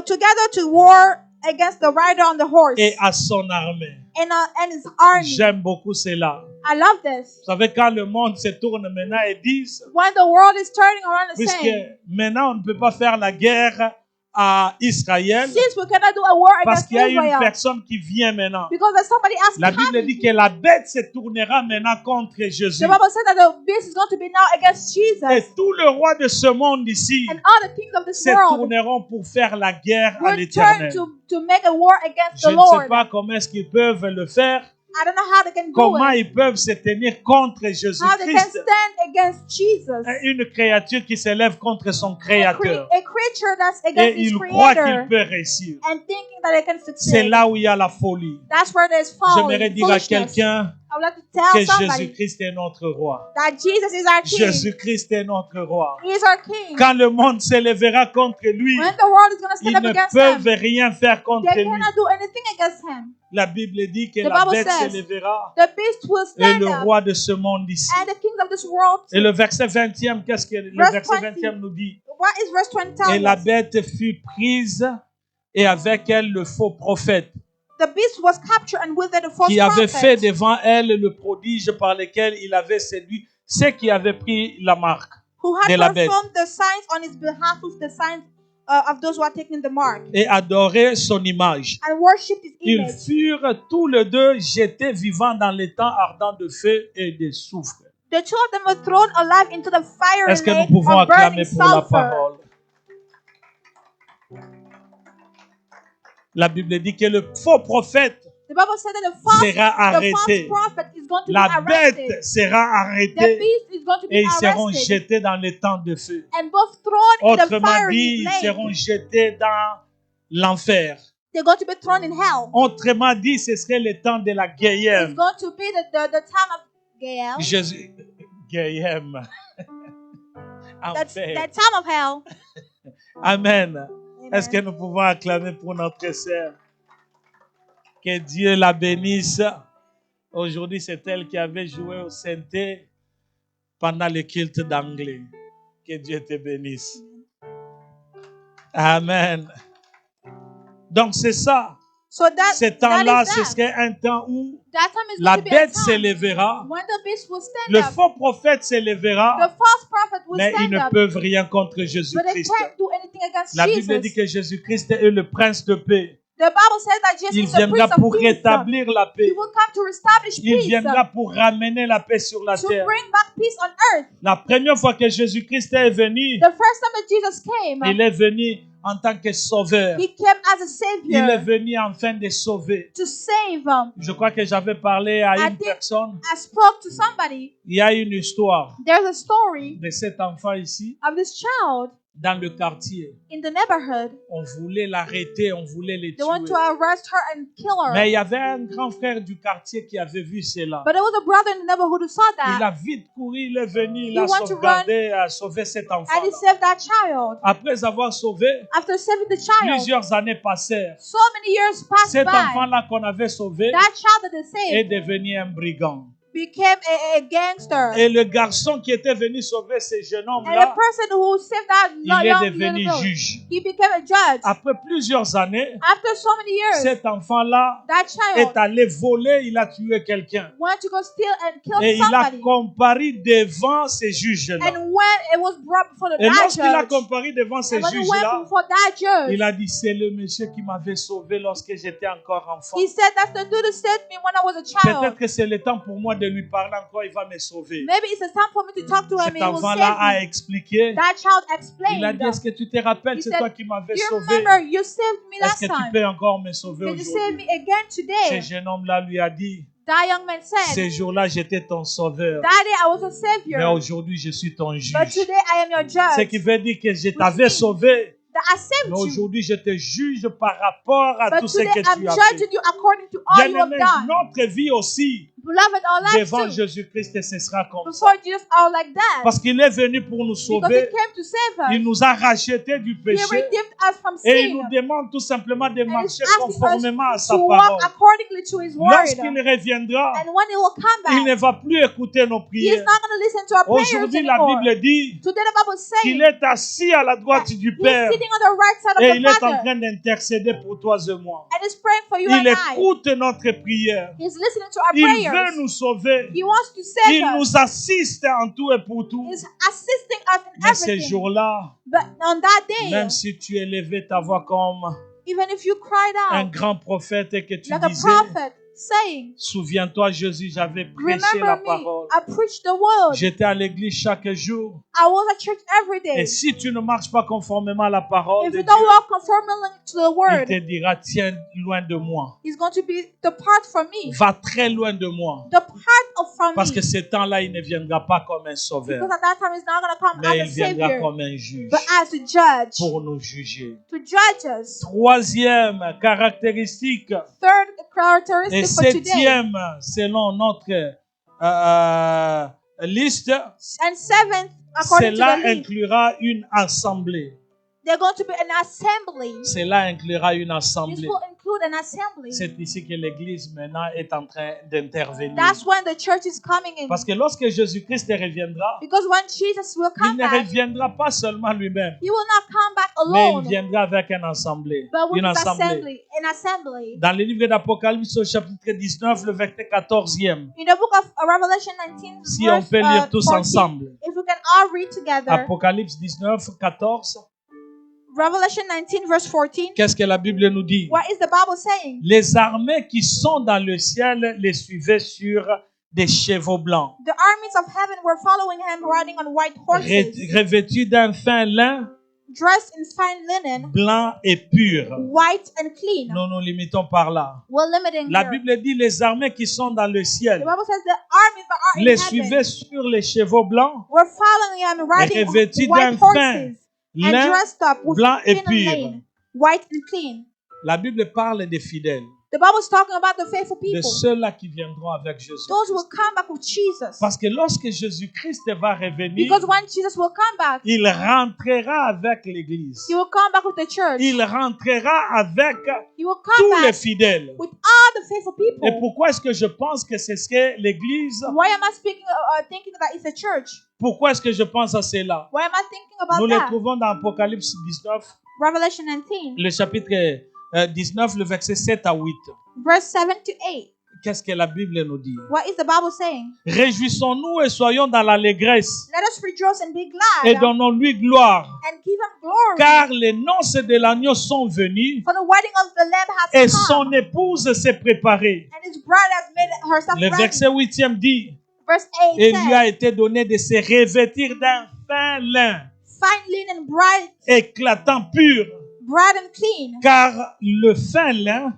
together to war against the rider on the horse et à son armée. and his army. J'aime beaucoup cela. I love this. Vous savez, quand le monde se tourne maintenant et disent, When the world is turning around and puisque saying, maintenant on ne peut pas faire la guerre à Israël, since we cannot do a war parce against qu'il y a une Israel, personne qui vient maintenant. because there's somebody else La Bible coming. dit que la bête se tournera maintenant contre Jésus. The Bible said that the beast is going to be now against Jesus. Et tous les rois de ce monde ici And all the kings of this se world tourneront pour faire la guerre à will turn l'Éternel. to make a war against Je the ne Lord. sais pas comment est-ce qu'ils peuvent le faire, I don't know how they can do comment it. ils peuvent se tenir contre How they can Jésus-Christ, stand against Jesus. une créature qui s'élève contre son A Créateur. creature that's Et against his il croit qu'il creator peut réussir. and thinking that they can C'est succeed. là où il y a la folie. That's where there's folly, J'aimerais dire à foolishness. quelqu'un I would like to tell que somebody Jésus-Christ est notre roi. that Jesus is our king. Jésus-Christ est notre roi. He is our king. Quand le monde s'élèvera contre lui, When the world is going to ils stand up ne against peuvent him, rien faire contre they lui. cannot do anything against him. La Bible dit que The la Bible bête says, s'élèvera The beast will et stand le up, roi de ce monde ici. and the kings of this world. Et le verset 20e, qu'est-ce que le Verse verset 20. 20e nous dit? What is verse 20 Et telling la us? bête fut prise et avec elle le faux prophète The beast was captured and with it the false qui avait fait prophet devant elle le prodige par lequel il avait séduit ceux qui avaient pris la marque who had de la bête performed the signs on his behalf with the signs of those who had taken the mark et adoré son image. and worshipped his Ils image. furent tous les deux jetés vivants dans les temps ardents de feu et de soufre. The two of them were thrown alive into the fire Est-ce que nous lake pouvons of burning acclamer pour la sulfur. parole? La Bible dit que le faux prophète The Bible said that sera the false arrêté. prophet is going to La be arrested. bête sera The arrêtée beast is going to et be ils seront arrested jetés dans les temps de feu. and both thrown in the Autrement fiery dit, ils lake. seront jetés dans l'enfer. They're going to be thrown in hell. Autrement dit, ce serait le temps de la It's guerre. going to be the time of Gael. Jésus, guerre. That's Enfer. that time of hell. Amen. Amen. Est-ce que nous pouvons acclamer pour notre sœur? Que Dieu la bénisse. Aujourd'hui, c'est elle qui avait joué au synthé pendant le culte d'anglais. Que Dieu te bénisse. Amen. Donc, c'est ça. So that, Ce that temps-là, is ce that. serait un temps où That time is la going to be a bête time s'élèvera, when the beast will stand le up. faux prophète The s'élèvera, false prophet will mais ils stand ne up. peuvent rien contre But they Jésus-Christ. can't do anything against La Bible dit Jesus. que Jésus-Christ est le prince de paix. The Bible says that Jesus Il is the viendra Prince pour of Peace. rétablir la He paix. will come to establish Il peace, viendra pour ramener la paix sur la to terre. bring back peace on earth. La première fois que Jésus-Christ est venu, The first time that Jesus came, il est venu en tant que sauveur. he came as a Il est savior venu afin de sauver. to save. Je crois que j'avais parlé à I une think- personne. I spoke to somebody. Il y a une histoire There's a story de cet enfant ici of this child dans le quartier. in the neighborhood. On voulait l'arrêter, on voulait le They want to tuer. arrest her and kill her. Mais il y avait un grand frère du quartier qui avait vu cela. But there was a brother in the neighborhood who saw Il that a vite couru, il est venu, il He a want to sauvegardé, a sauvé cet enfant. and he saved that child. Après avoir sauvé, After saving the child, plusieurs années passèrent. so many years passed Cet by. enfant-là qu'on avait sauvé That child that they est saved devenu un brigand. became a gangster. Et le garçon qui était venu sauver ce jeune And the homme-là, person who saved that il young est devenu little girl, juge. he became a judge. Après plusieurs années, After so many years, cet enfant-là that est child allé voler, il a tué quelqu'un. went to go steal and kill Et il a somebody. comparu devant ces juges-là. And when it was brought before the Et that lorsqu'il a judge, comparu devant ces and when it went juges-là, before that judge, il a dit, c'est le monsieur qui m'avait sauvé lorsque j'étais encore enfant. he said, that's the dude who saved me when I was a child. Peut-être que c'est le temps pour moi de lui parler encore, il va me sauver. Maybe it's a time for me to talk to him. Cet He will enfant-là save a me. expliqué. That child Il a explained. dit, est-ce que tu te rappelles, He c'est said, toi qui m'avais You sauvé. remember, you saved me Est-ce last que tu time. peux encore me sauver Can you save aujourd'hui? me again Ce today? jeune homme-là lui a dit, That young man said, ces jours-là, j'étais ton sauveur. that day I was a Mais savior, aujourd'hui, je suis ton juge. but today I am your Ce judge. qui veut dire que je t'avais sauvé. That I saved Mais you, aujourd'hui, je te juge par rapport à but tout ce today que I'm tu as fait. judging you according to all you have Bien-aimé, done. notre vie aussi, Beloved, our lives devant too. Jésus-Christ et ce sera comme ça. Before Jesus are like that. Parce qu'il est venu pour nous Because sauver. He came to save Il us. nous a rachetés du He péché. redeemed us from Et il sin. nous demande tout simplement de And He's marcher asking conformément à us sa to parole. walk accordingly to His word. Lorsqu'il reviendra, And when He will come il ne back, va plus écouter nos He is prières. not going to listen to our prayers Aujourd'hui, la anymore. Bible dit Today the Bible is qu'il saying est assis à la droite that du He is Père sitting on the right side et of il the est en Father train d'intercéder pour toi et moi. and is praying for you Il and I. écoute notre prière. He's listening to our Il prayers. veut nous sauver. He wants to save Il us. nous assiste en tout et pour tout. He's assisting us in Mais ces everything. jours-là, But on that day, même si tu élevais ta voix comme even if you cried un out grand prophète et que tu like a disais, prophet, saying, souviens-toi Jésus, j'avais prêché la remember me, parole. I preached the word. J'étais à l'église chaque jour. I was at church every Et day. si tu ne marches pas conformément à la parole If de you Dieu, don't walk conformably to the il word, te dira, tiens loin de moi. He's going to be depart from me. Va très loin de moi. Depart from Parce me. que ce temps-là, il ne viendra pas comme un sauveur, Because at that time He's not going to come mais as il a viendra savior, comme un juge but as a judge pour nous juger. to judge us. Troisième caractéristique Third et characteristic for today, septième, selon notre liste, and seventh, according to cela the lead, inclura une assemblée. they're going to be an assembly. Cela inclura une This assemblée. will include an assembly. C'est ici que l'Église maintenant est en train d'intervenir. That's when the church is coming in. Parce que lorsque Jésus-Christ reviendra, Because when Jesus will il come ne back, reviendra pas seulement lui-même, He will not come back mais il alone, viendra avec une assemblée. but with Une His assemblée. assembly. An assembly. Dans le livre d'Apocalypse au chapitre 19, le verset 14e, In the book of Revelation 19, si on verse peut lire tous 14, ensemble. if we can all read together, Apocalypse 19, 14. Revelation 19, verse 14, Qu'est-ce que la Bible nous dit? what is the Bible saying? Les armées qui sont dans le ciel les suivaient sur des chevaux blancs, The armies of heaven were following Him riding on white horses, revêtus d'un fin lin dressed in fine linen, blanc et pur. white and clean. Nous nous limitons par là. We're limiting La here. Bible dit les armées qui sont dans le The ciel Bible says the armies that are in les heaven suivaient sur les chevaux blancs, were following Him riding revêtus on white d'un fin horses and lin dressed up with blanc et thin pur. linen, white and clean. La Bible parle des fidèles, The Bible is talking about the faithful de people, ceux-là qui viendront avec Jésus. those who will come back with Jesus. Parce que lorsque Jésus-Christ va revenir, Because when Jesus will come back, il rentrera avec l'Église. He will come back with the church. Il rentrera avec He will tous come les back fidèles. with all the faithful Et people. pourquoi est-ce que je pense que c'est ce que l'Église, Why am I speaking, thinking that it's a church? pourquoi est-ce que je pense à cela? Why am I thinking Nous about les that? trouvons dans Apocalypse 19, Revelation 19, le chapitre 19, le verset 7 à 8. verse 7 to 8. Qu'est-ce que la Bible nous dit? What is the Bible saying? Réjouissons-nous et soyons dans l'allégresse Let us rejoice and be et glad donnons-lui gloire, and give Him glory. car les noces de l'agneau sont venues For the wedding of the Lamb et has son come, épouse s'est préparée. and His bride has made herself Le ready. verset 8e dit, Verse 8 et lui a says, été donné de se revêtir d'un fin lin fine linen, bright, éclatant pur, bright and clean. car le fin lin,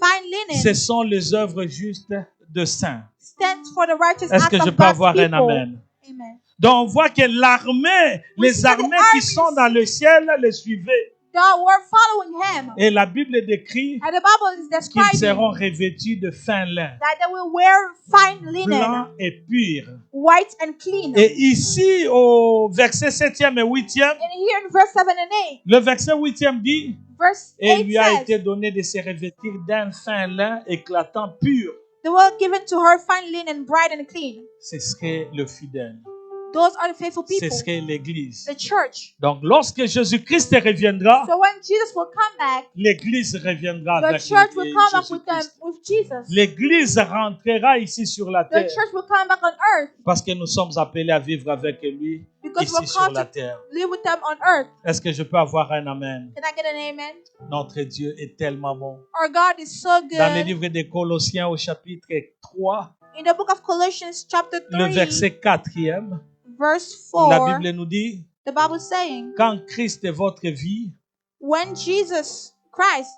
Fine ce linen sont les œuvres justes de saints. stands for the righteous Est-ce acts que je of peux God's avoir un people. amen? Amen. Donc on voit que l'armée, We les see that the armées qui armies- sont dans le ciel les suivaient. God were following Him. Et la Bible décrit And the Bible is qu'ils describing seront revêtus de fin lin, that they will wear fine linen, blanc et pur. white and clean. Et ici, au verset 7e et 8e, And here in verse 7 and 8, le verset 8e dit, verse et 8 lui a says, été donné de se revêtir d'un fin lin éclatant pur. they were given to her fine linen, bright and clean. C'est ce qu'est le fidèle. Those are the faithful C'est people, ce qu'est l'Église. the church. Donc, lorsque Jésus-Christ reviendra, So when Jesus will come back, l'Église reviendra the avec church will come back with them, Jésus-Christ. with Jesus. L'Église rentrera ici sur la The terre church will come back on earth parce que nous sommes appelés à vivre avec lui because we're ici sur called la to terre. live with them on earth. Est-ce que je peux avoir un amen? Can I get an amen? Notre Dieu est tellement bon. Our God is so Dans le good. livre des Colossiens au chapitre 3, In the book of Colossians chapter le 3, verset 4e, verse la 4, Bible nous dit, the Bible is saying, quand Christ est votre vie, when Jesus Christ,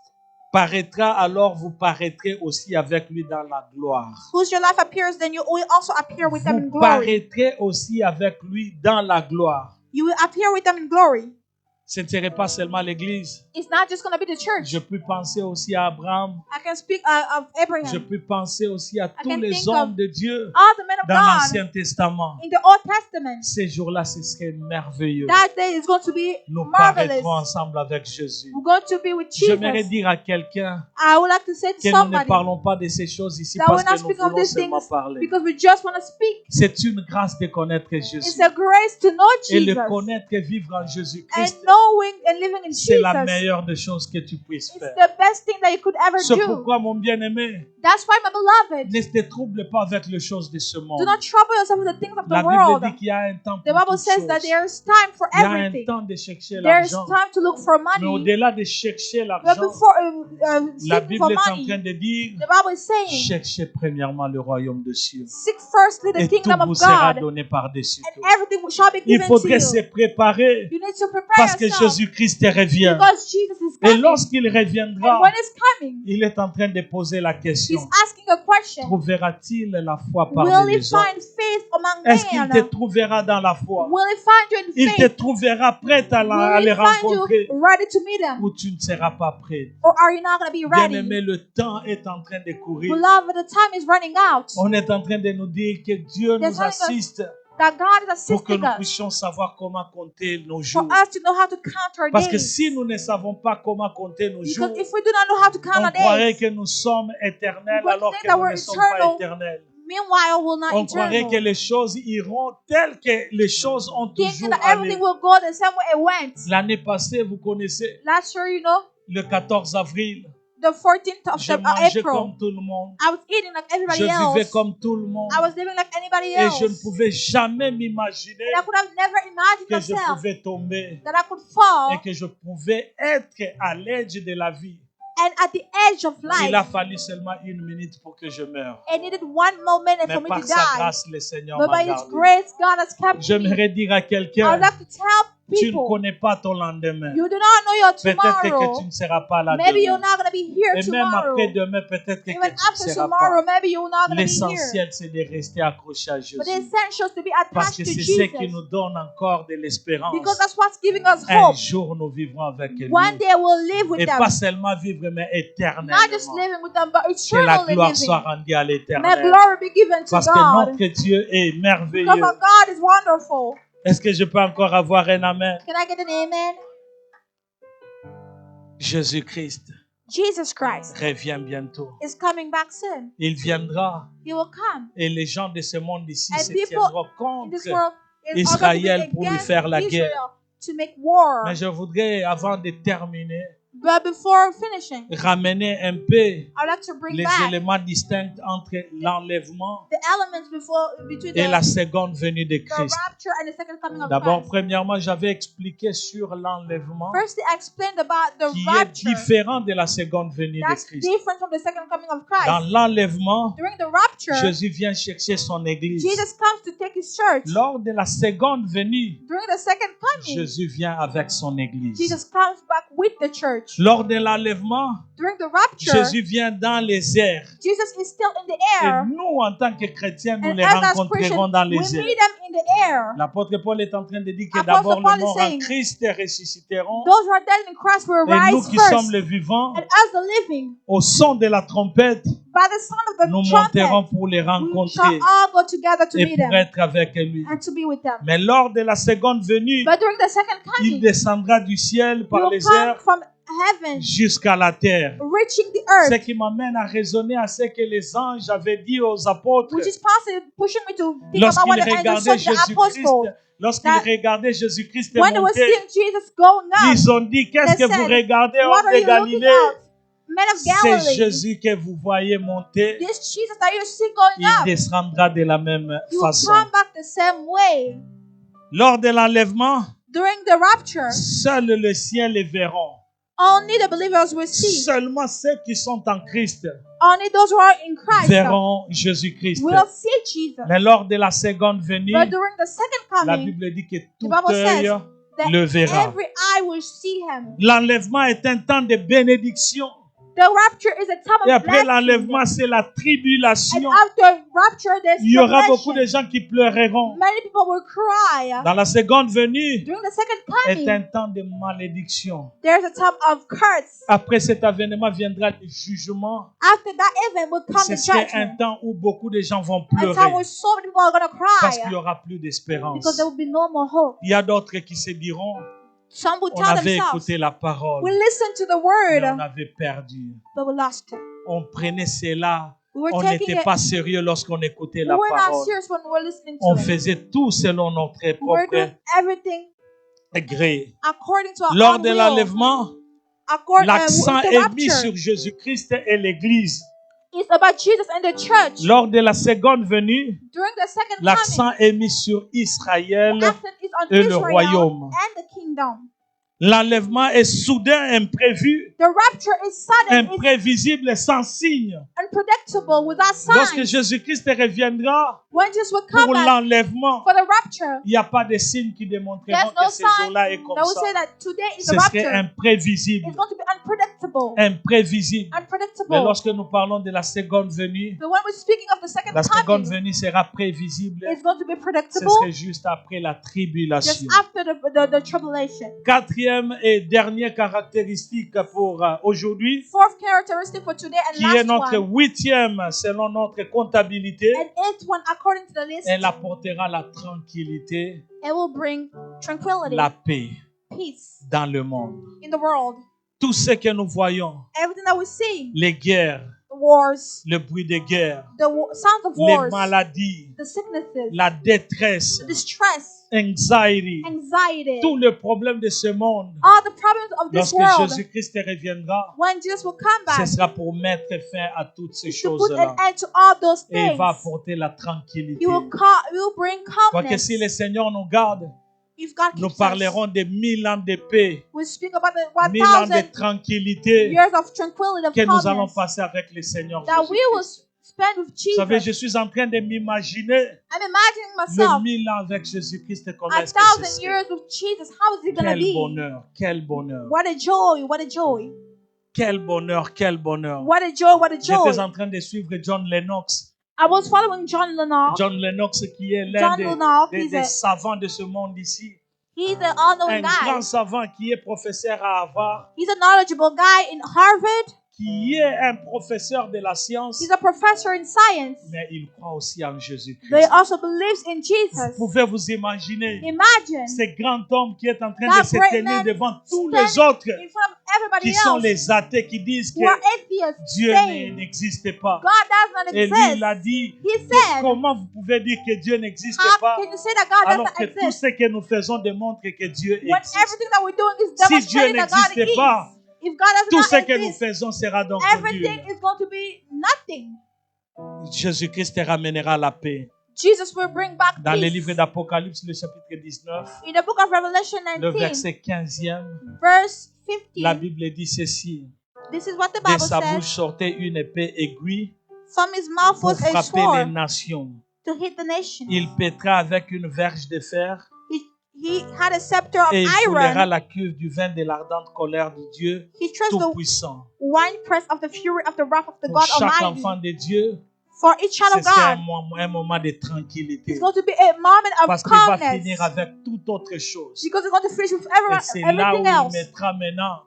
paraîtra, alors vous paraîtrez aussi avec lui dans la gloire. whose your life appears, then you will also appear with them in Vous glory. paraîtrez aussi avec lui dans la gloire. You will appear with them in glory. Ce ne serait pas seulement l'église. It's not just going to be the church. Je peux penser aussi à Abraham. I can speak of Je Abraham, peux penser aussi à tous can les think hommes of de Dieu all the men of dans God l'Ancien Testament. in the Old Testament. Ces jours-là, ce serait merveilleux. That day is going to be Nous marvelous. paraîtrons ensemble avec Jésus. We're going to be with J'aimerais Jesus. dire à quelqu'un I would like to say to que nous ne somebody parlons pas de ces choses ici that parce we're not que nous speaking of voulons these seulement things parler. because we just want to speak. C'est une grâce de connaître It's Jésus. a grace to know Et le Jesus. connaître et vivre en And Jésus-Christ, knowing and living in c'est la Jesus meilleure des choses que tu puisses is faire. the best thing that you could ever C'est do. pourquoi, mon bien-aimé, That's why, my beloved, ne te trouble pas avec les choses de ce do monde. not trouble yourself with the things of the La Bible world. dit qu'il y a un temps The pour Bible toutes says that choses. there is time for Il y a un everything. temps de chercher There is l'argent. time to look for Mais money. au-delà de chercher But l'argent, before la seeking Bible for est en money, train de dire, the Bible is saying, cherchez premièrement le royaume de cieux. seek firstly the Et tout kingdom vous of sera God, donné par-dessus tout. and everything shall be Il given to faudrait se you. préparer You need to prepare parce que yourself Jésus-Christ revient. because Jesus is Et coming. lorsqu'il And reviendra, when he's coming, il est en train de poser la he's question, asking a question. trouvera-t-il la foi Will parmi he les hommes? find faith among Est-ce qu'il te men? trouvera dans la foi? Will he find you in Il te faith? trouvera prête à Will les he find rencontrer you ready to meet them? ou tu ne seras pas prêt? Or are you not going to be ready? Bien-aimé, le temps est en train de courir. Beloved, the time is running out. On est en train de nous dire que Dieu They're nous telling us assiste That God is pour que assisting nous us puissions savoir comment compter nos for jours. us to know how to count our Parce que days. si nous ne savons pas comment compter nos jours, Because if we do not know how to count on our croirait days, que nous sommes éternels we alors think que that nous we're ne sommes pas eternal. éternels. meanwhile we're not On croirait que eternal. les choses iront telles que les choses ont Thinking toujours that allé. everything will go the same way it went. L'année passée, vous connaissez, Last year, you know, le 14 avril, the 14th of je mangeais April, comme tout le monde. I was eating like Je everybody vivais else. comme tout le monde. I was living like anybody Et else. je ne pouvais jamais m'imaginer And I could have never imagined que je myself pouvais tomber that I could fall. et que je pouvais être à l'edge de la vie. And at the edge of Il a life, fallu seulement une minute pour que je meure. it needed one more minute Mais for me par to sa die. grâce, le Seigneur But m'a by His gardé. grace, God has kept me. J'aimerais dire à I would quelqu'un, like to tell tu ne people, connais pas ton lendemain. you do not know your Peut-être que tomorrow. tu ne seras pas là Maybe you're demain. not going to be here Et même tomorrow. après demain, peut-être que Even tu ne after seras tomorrow, pas. maybe you're not going to be here. L'essentiel, c'est de rester accroché à Jésus. But the essential is to be Parce attached que to c'est ce qui Jesus. nous donne encore de l'espérance. Because that's what's giving us Un hope. jour, nous vivrons avec lui. One day we'll live with Et them. pas seulement vivre, mais Not just éternellement. living with them, but Que la eternally gloire living. soit rendue à May l'éternel. glory be given to Parce que God. notre Dieu est Because merveilleux. our God is wonderful. Est-ce que je peux encore avoir un amen? Can I get an amen? Jésus-Christ Jesus Christ revient bientôt. is coming back soon. Il viendra He will come. et les gens de ce monde ici And se people tiendront In this contre. world is Israël all going pour to lui be faire la against guerre. Israel to make war. Mais je voudrais, avant de terminer, But before finishing, ramener un peu I would like to bring les back éléments distincts entre l'enlèvement the elements between et la the seconde venue de Christ. rapture and the second coming of D'abord, Christ. premièrement, j'avais expliqué sur l'enlèvement Firstly, I explained about the qui est rapture. différent de la seconde venue de That's Christ. different from the second coming of Dans Christ. l'enlèvement, During the rapture, Jésus vient chercher son église. Jesus comes to take his church. Lors de la seconde venue, During the second coming, Jésus vient avec son église. Jesus comes back with the church. Lors de l'enlèvement, During the rapture, Jésus vient dans les airs. Jesus is still in the Et air. nous, en tant que chrétiens, nous And les as Christians, rencontrerons dans we les airs. meet them in the air. L'apôtre Paul est en train de dire que Apostle d'abord Paul les is morts en saying, Christ ressusciteront. Those who are dead in Christ will Et nous rise qui sommes first. les vivants, And as the living, au son de la trompette, by the sound of the nous monterons trumpet, pour les we shall rencontrer all go together to et meet pour them être avec lui. and to be with them. Mais lors de la seconde venue, But during the second il coming, descendra du ciel he par will les come airs from heaven, jusqu'à la terre. reaching the Ce earth, qui m'amène à raisonner à ce que les anges avaient dit aux apôtres which is possibly pushing me to think about what lorsqu'ils the angels regardaient said to the apostles. Jésus-Christ. Lorsqu'ils That regardaient Jésus-Christ When they were monter, seeing Jesus going up, ils ont dit, qu'est-ce they que vous said, regardez, what homme are de you looking Galilée? at? Men of C'est Galilee, Jésus que vous voyez monter. this Jesus that you see going Il up, descendra de la même he will façon. come back the same way. Lors de l'enlèvement, During the rapture, seul le ciel les verront. only the believers will see. Seulement ceux qui sont en Christ Only those who are in Christ verront Jésus-Christ. will see Jesus. Mais lors de la seconde venue, But during the second la coming, Bible dit que tout Bible œil says that le verra. every eye will see him. L'enlèvement est un temps de bénédiction. The rapture is a time Et of après blessing. l'enlèvement, c'est la And tribulation. after rapture, there's Il y aura beaucoup de tribulation. gens qui pleureront. Many people will cry. Dans la seconde venue During the second est un coming, temps de malédiction. there's a time of curse. Après cet avènement viendra le jugement. After that event will come Ce the serait un judgment. temps où beaucoup de gens vont A time pleurer where so many people are going to parce qu'il cry n'y aura plus because d'espérance. there will be no more hope. Il y a d'autres qui se diront, Some will on tell avait themselves, écouté la parole, we listened to the mais on word, avait perdu. but we lost it. On prenait cela, We were on taking n'était it, pas sérieux lorsqu'on écoutait we la were not parole. serious when we were listening On to it. faisait tout selon notre We were propre doing everything gré. according to our Lors own de will. l'enlèvement, l'accent The est mis rapture sur Jésus-Christ et l'Église. is about Jesus and the church. Lors de la seconde venue, During the second l'accent coming, est mis sur Israël. the accent is on et le Israel royaume. and the kingdom. L'enlèvement est soudain, imprévu, The rapture is sudden, it's imprévisible, sans signe. unpredictable, without Lorsque signs. Jésus-Christ reviendra When Jesus will pour come back l'enlèvement, for the rapture, il n'y a pas de signe qui démontreront there's que no ce sign jour-là est comme that will ça. say that today is Ce the serait rapture. imprévisible. It's going to be unpredictable. Imprévisible. Mais Unpredictable. lorsque nous parlons de la seconde venue, But when we're speaking of the second la seconde coming, venue sera prévisible. it's going to be Ce predictable serait juste après la just tribulation. after the tribulation. Quatrième et dernière caractéristique pour aujourd'hui, Fourth characteristic for today and qui est last notre one, huitième selon notre comptabilité, and eighth one according to the list, elle apportera la tranquillité, it will bring tranquility, la paix peace dans le monde. in the world. Tout ce que nous voyons, Everything that we see, les guerres, the wars, le bruit des guerres, sounds of les wars, maladies, the sicknesses, la détresse, the distress, anxiety, anxiety, tous les problèmes de ce monde, all the problems of this lorsque world, Jésus-Christ reviendra, when Jesus will come ce back, sera pour mettre fin à toutes ces to put choses-là. an end to all those Et il things. va apporter la tranquillité. He will bring Parce que si le calmness. Seigneur nous garde, If God nous keeps parlerons us, de 1000 ans de paix, we speak about the 1000 ans 1,000 de tranquillité years of tranquility, of que nous allons calmness, passer avec le Seigneur that we will Jésus-Christ. spend with Vous savez, je Jesus. suis en train de m'imaginer I'm imagining le myself 1000 ans avec Jésus-Christ. Comment est-ce que 1,000 ce serait? years with Jesus. How is it going to Quel be? bonheur, quel bonheur, What a joy, what a joy. quel bonheur, quel bonheur. What a joy, what a joy. J'étais en train de suivre John Lennox. I was following John Lennox. John Lennox qui est l'un John Lennox, des savants de ce monde ici. He's an Un all-knowing grand guy. savant qui est professeur à Harvard, He's a knowledgeable guy in Harvard. qui est un professeur de la science, He's a professor in science. mais il croit aussi en But he Jésus-Christ. also believes in Vous Jesus. pouvez vous imaginer Imagine ce grand homme qui est en train that de se great tenir man devant tous standing les autres in front of everybody qui sont else les athées, qui disent who are que atheists, Dieu saying n'existe pas. God does not Et lui, exist. il a dit, He said, comment vous pouvez dire que Dieu n'existe how pas can you say that God does alors not que tout exist ce que nous faisons démontre que Dieu when existe? everything that we're doing is Si demonstrating Dieu that God n'existait pas, is? If God tout does ce not que nous exist, faisons sera donc everything nul. is going to be nothing. Jésus-Christ te ramènera la paix. Jesus will bring back Dans le peace. livre d'Apocalypse, le chapitre 19, In the book of Revelation le 19, verset 15e, verse la 15, Bible dit ceci. this is what the De Bible sa says. bouche sortait une épée aiguë From his mouth pour was a frapper les sword nations. to hit the nations. Il pétra avec une verge de fer He had a scepter of et il foulera iron. la cuve du vin de l'ardente colère de Dieu He trusts the Tout-Puissant. winepress of the fury of the wrath of the Pour God chaque Almighty. enfant de Dieu, For each child ce of sera God, un moment de tranquillité. it's going to be a moment of Parce qu'il va calmness. finir avec toute autre chose. Because it's going to finish with Et c'est là où everything il else. mettra maintenant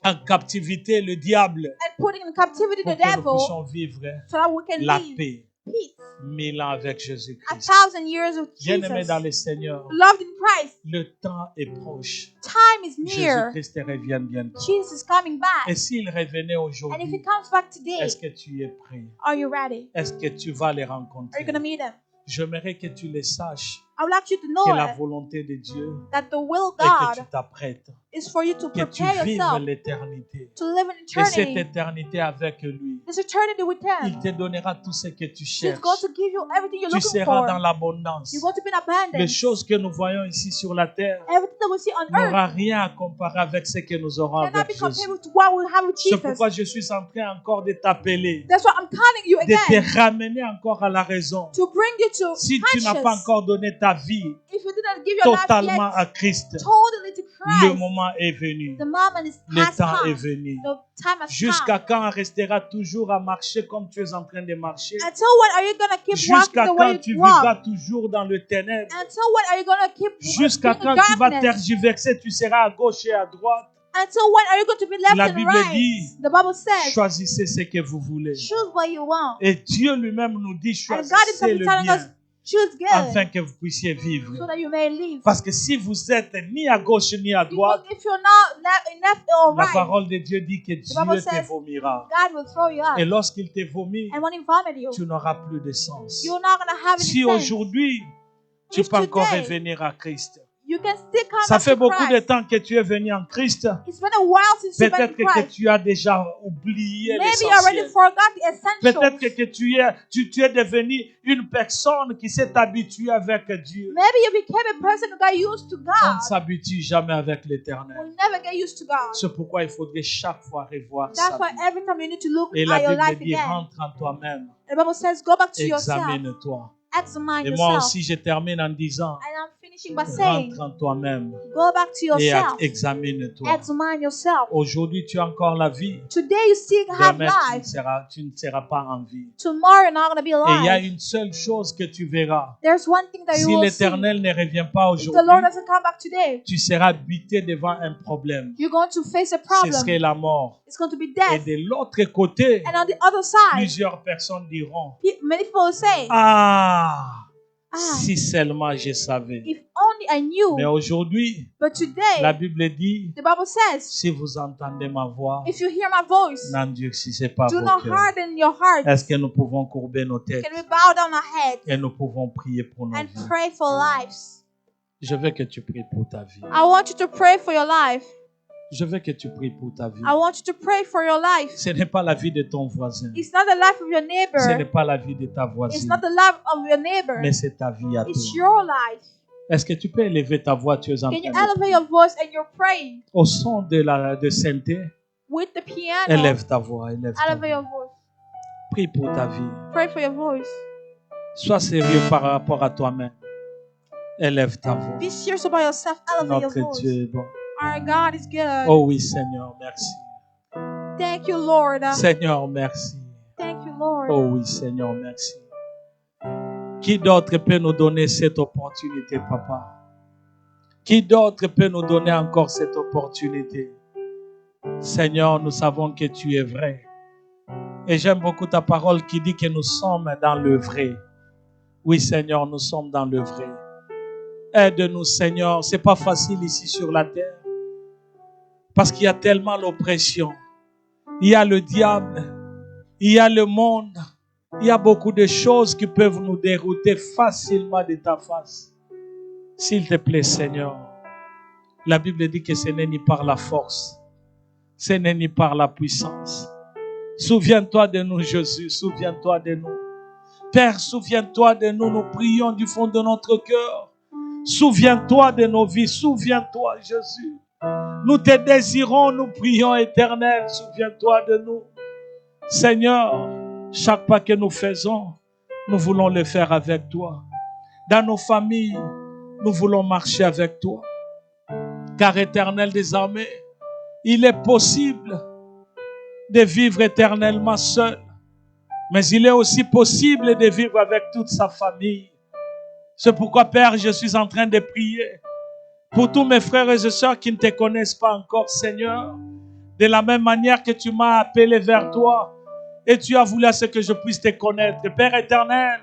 en captivité le diable And putting in captivity pour the que nous devil puissions vivre so that we can la live paix. peace. 1000 ans avec Jésus-Christ. 1,000 years with Bien-aimé dans Jesus. le Seigneur, Loved in Christ. le temps est proche. Time is near. Jésus-Christ revient bientôt. Jesus is coming back. Et s'il revenait And if he aujourd'hui, comes back today, est-ce que tu es prêt? are you ready? Est-ce que tu vas les Are rencontrer? you going to meet him? J'aimerais que tu le saches, I would like you to know que la it, volonté de Dieu that the will of est que tu God t'apprêtes, is for you to que tu prepare vives yourself l'éternité. to live in Et cette eternity. éternité avec lui, This eternity with il him. te donnera tout ce que tu He's cherches. going to give you everything you're Tu looking seras dans for. l'abondance. You're going to be in Les abundance. choses que nous voyons ici sur la terre Everything that we see on earth n'aura rien à comparer avec ce que nous aurons cannot be avec compared Jésus. with what we have with C'est Jesus. pourquoi je suis en train encore de t'appeler, That's why I'm calling you de again te ramener encore à la raison. to bring you to Si tu n'as pas conscience. encore donné ta vie If you didn't give your life totalement yet, à Christ, totally to Le Christ, moment est venu. the moment is Le has temps est come. venu. The time has Jusqu'à come. quand on restera toujours à marcher comme tu es en train de marcher? Until when are you going to keep walking Jusqu'à the way quand you tu walk? vivras toujours dans le ténèbre? Until when are you going to keep Jusqu'à being in quand tu vas darkness? tergiverser, tu seras à gauche et à droite? Until when are you going to be left La and Bible right? dit, The Bible says, choisissez ce que vous voulez. choose what you want. Et Dieu lui-même nous dit, And God choisissez himself le is telling us, bien choose afin good que vous puissiez vivre. so that you may live. Parce que si vous êtes ni à gauche ni à Because droite, if you're not left or la right, parole de Dieu dit que Bible Dieu te says, vomira. God will throw you Et out. lorsqu'il te vomit, And when he vomit you, tu n'auras plus de sens. you're not going to have any Si sense. aujourd'hui, tu If peux encore today, revenir à Christ. you can still come Ça back fait to beaucoup de Christ. temps que tu es venu en Christ. It's been a while since you've been Peut-être in que Christ. tu as déjà oublié Maybe you already l'essentiel. forgot the essentials. Peut-être que tu es devenu une personne qui s'est habituée avec Dieu. Maybe you became a person who got used to On ne God. s'habitue jamais avec l'Éternel. We'll never get used to God. C'est pourquoi il faudrait chaque fois revoir That's sa why vie. every time you need to look Et at la your Bible life dit, again. rentre en toi-même, The Bible says, go back to yourself. examine-toi. Examine Et moi yourself. aussi, je termine en disant, And I'm finishing by saying, rentre en toi-même go back to et yourself. examine-toi. Examine yourself. Aujourd'hui, tu as encore la vie. Today you still have Demain, life. tu ne seras pas en vie. Tomorrow you're not going to be Et il y a alive. une seule chose que tu verras. There's one thing that you Si will see. l'Éternel ne revient pas If the Lord aujourd'hui, doesn't come back today, tu seras buté devant un problème. you're going to face a Ce problem. serait la mort. It's going to be Et death. de l'autre côté, And on the other side, plusieurs personnes diront, many people will say, si seulement je savais. if only I Mais knew. aujourd'hui, But today, la Bible dit, the Bible says, si vous entendez ma voix, if you hear my voice, n'endurcissez pas do vos not cœurs. harden your heart. Est-ce que nous pouvons courber nos têtes Can we bow down our heads et nous pouvons prier pour nos and vies? pray for lives? Je veux que tu pries pour ta vie. I want you to pray for your life. Je veux que tu pries pour ta vie. I want you to pray for your life. Ce n'est pas la vie de ton voisin. It's not the life of your Ce n'est neighbor. pas la vie de ta It's voisine. not the life of your neighbor. Mais c'est ta vie à toi. It's your life. Est-ce que tu peux élever ta voix? Tu es en Can train you de elevate prier. your voice and you're praying Au son de sainteté, with the piano? élève ta voix. Élève ta Elevate your voix. voice. Prie pour ta vie. Pray for your voice. Sois sérieux par rapport à toi-même. Élève ta voix. Be serious about yourself. Elevate your Notre voice. Dieu est bon. Our God is good. Oh oui, Seigneur, merci. Thank you, Lord. Seigneur, merci. Thank you, Lord. Oh oui, Seigneur, merci. Qui d'autre peut nous donner cette opportunité, Papa? Qui d'autre peut nous donner encore cette opportunité? Seigneur, nous savons que tu es vrai. Et j'aime beaucoup ta parole qui dit que nous sommes dans le vrai. Oui, Seigneur, nous sommes dans le vrai. Aide-nous, Seigneur. C'est pas facile ici sur la terre. Parce qu'il y a tellement l'oppression. Il y a le diable. Il y a le monde. Il y a beaucoup de choses qui peuvent nous dérouter facilement de ta face. S'il te plaît, Seigneur. La Bible dit que ce n'est ni par la force. Ce n'est ni par la puissance. Souviens-toi de nous, Jésus. Souviens-toi de nous. Père, souviens-toi de nous. Nous prions du fond de notre cœur. Souviens-toi de nos vies. Souviens-toi, Jésus. Nous te désirons, nous prions, Éternel. Souviens-toi de nous. Seigneur, chaque pas que nous faisons, nous voulons le faire avec toi. Dans nos familles, nous voulons marcher avec toi. Car, Éternel des armées, il est possible de vivre éternellement seul. Mais il est aussi possible de vivre avec toute sa famille. C'est pourquoi, Père, je suis en train de prier pour tous mes frères et sœurs qui ne te connaissent pas encore, Seigneur. De la même manière que tu m'as appelé vers toi et tu as voulu à ce que je puisse te connaître. Père éternel,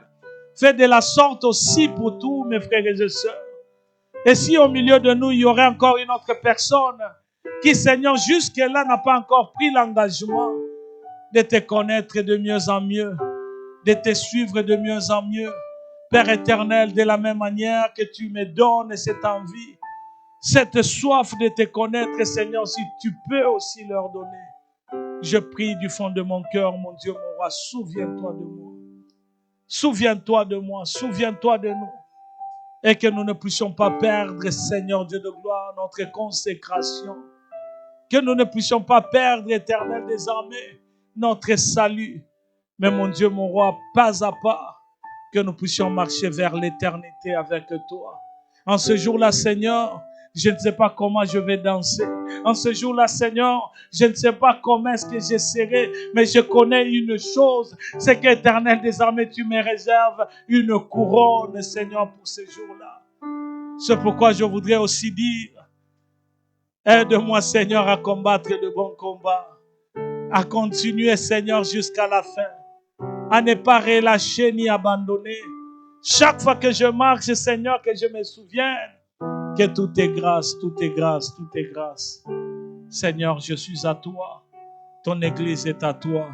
fais de la sorte aussi pour tous mes frères et sœurs. Et si au milieu de nous, il y aurait encore une autre personne qui, Seigneur, jusque-là n'a pas encore pris l'engagement de te connaître de mieux en mieux, de te suivre de mieux en mieux. Père éternel, de la même manière que tu me donnes cette envie, cette soif de te connaître, Seigneur, si tu peux aussi leur donner. Je prie du fond de mon cœur, mon Dieu, mon roi, souviens-toi de moi. Souviens-toi de moi, souviens-toi de nous. Et que nous ne puissions pas perdre, Seigneur Dieu de gloire, notre consécration. Que nous ne puissions pas perdre, Éternel des armées, notre salut. Mais mon Dieu, mon roi, pas à pas, que nous puissions marcher vers l'éternité avec toi. En ce jour-là, Seigneur, je ne sais pas comment je vais danser. En ce jour-là, Seigneur, je ne sais pas comment est-ce que je serai, mais je connais une chose, c'est qu'Éternel, désormais, tu me réserves une couronne, Seigneur, pour ce jour-là. C'est pourquoi je voudrais aussi dire, aide-moi, Seigneur, à combattre de bons combats, à continuer, Seigneur, jusqu'à la fin, à ne pas relâcher ni abandonner. Chaque fois que je marche, Seigneur, que je me souvienne que tout est grâce, tout est grâce, tout est grâce. Seigneur, je suis à toi. Ton Église est à toi.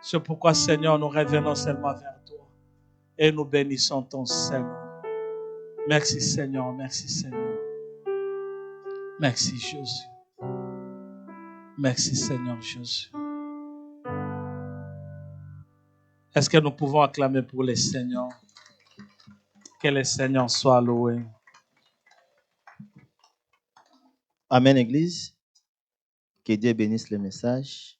C'est pourquoi, Seigneur, nous revenons seulement vers toi et nous bénissons ton Seigneur. Merci, Seigneur. Merci, Seigneur. Merci, Jésus. Merci, Seigneur Jésus. Est-ce que nous pouvons acclamer pour le Seigneur? Que le Seigneur soit loué. Amen, Église. Que Dieu bénisse le message.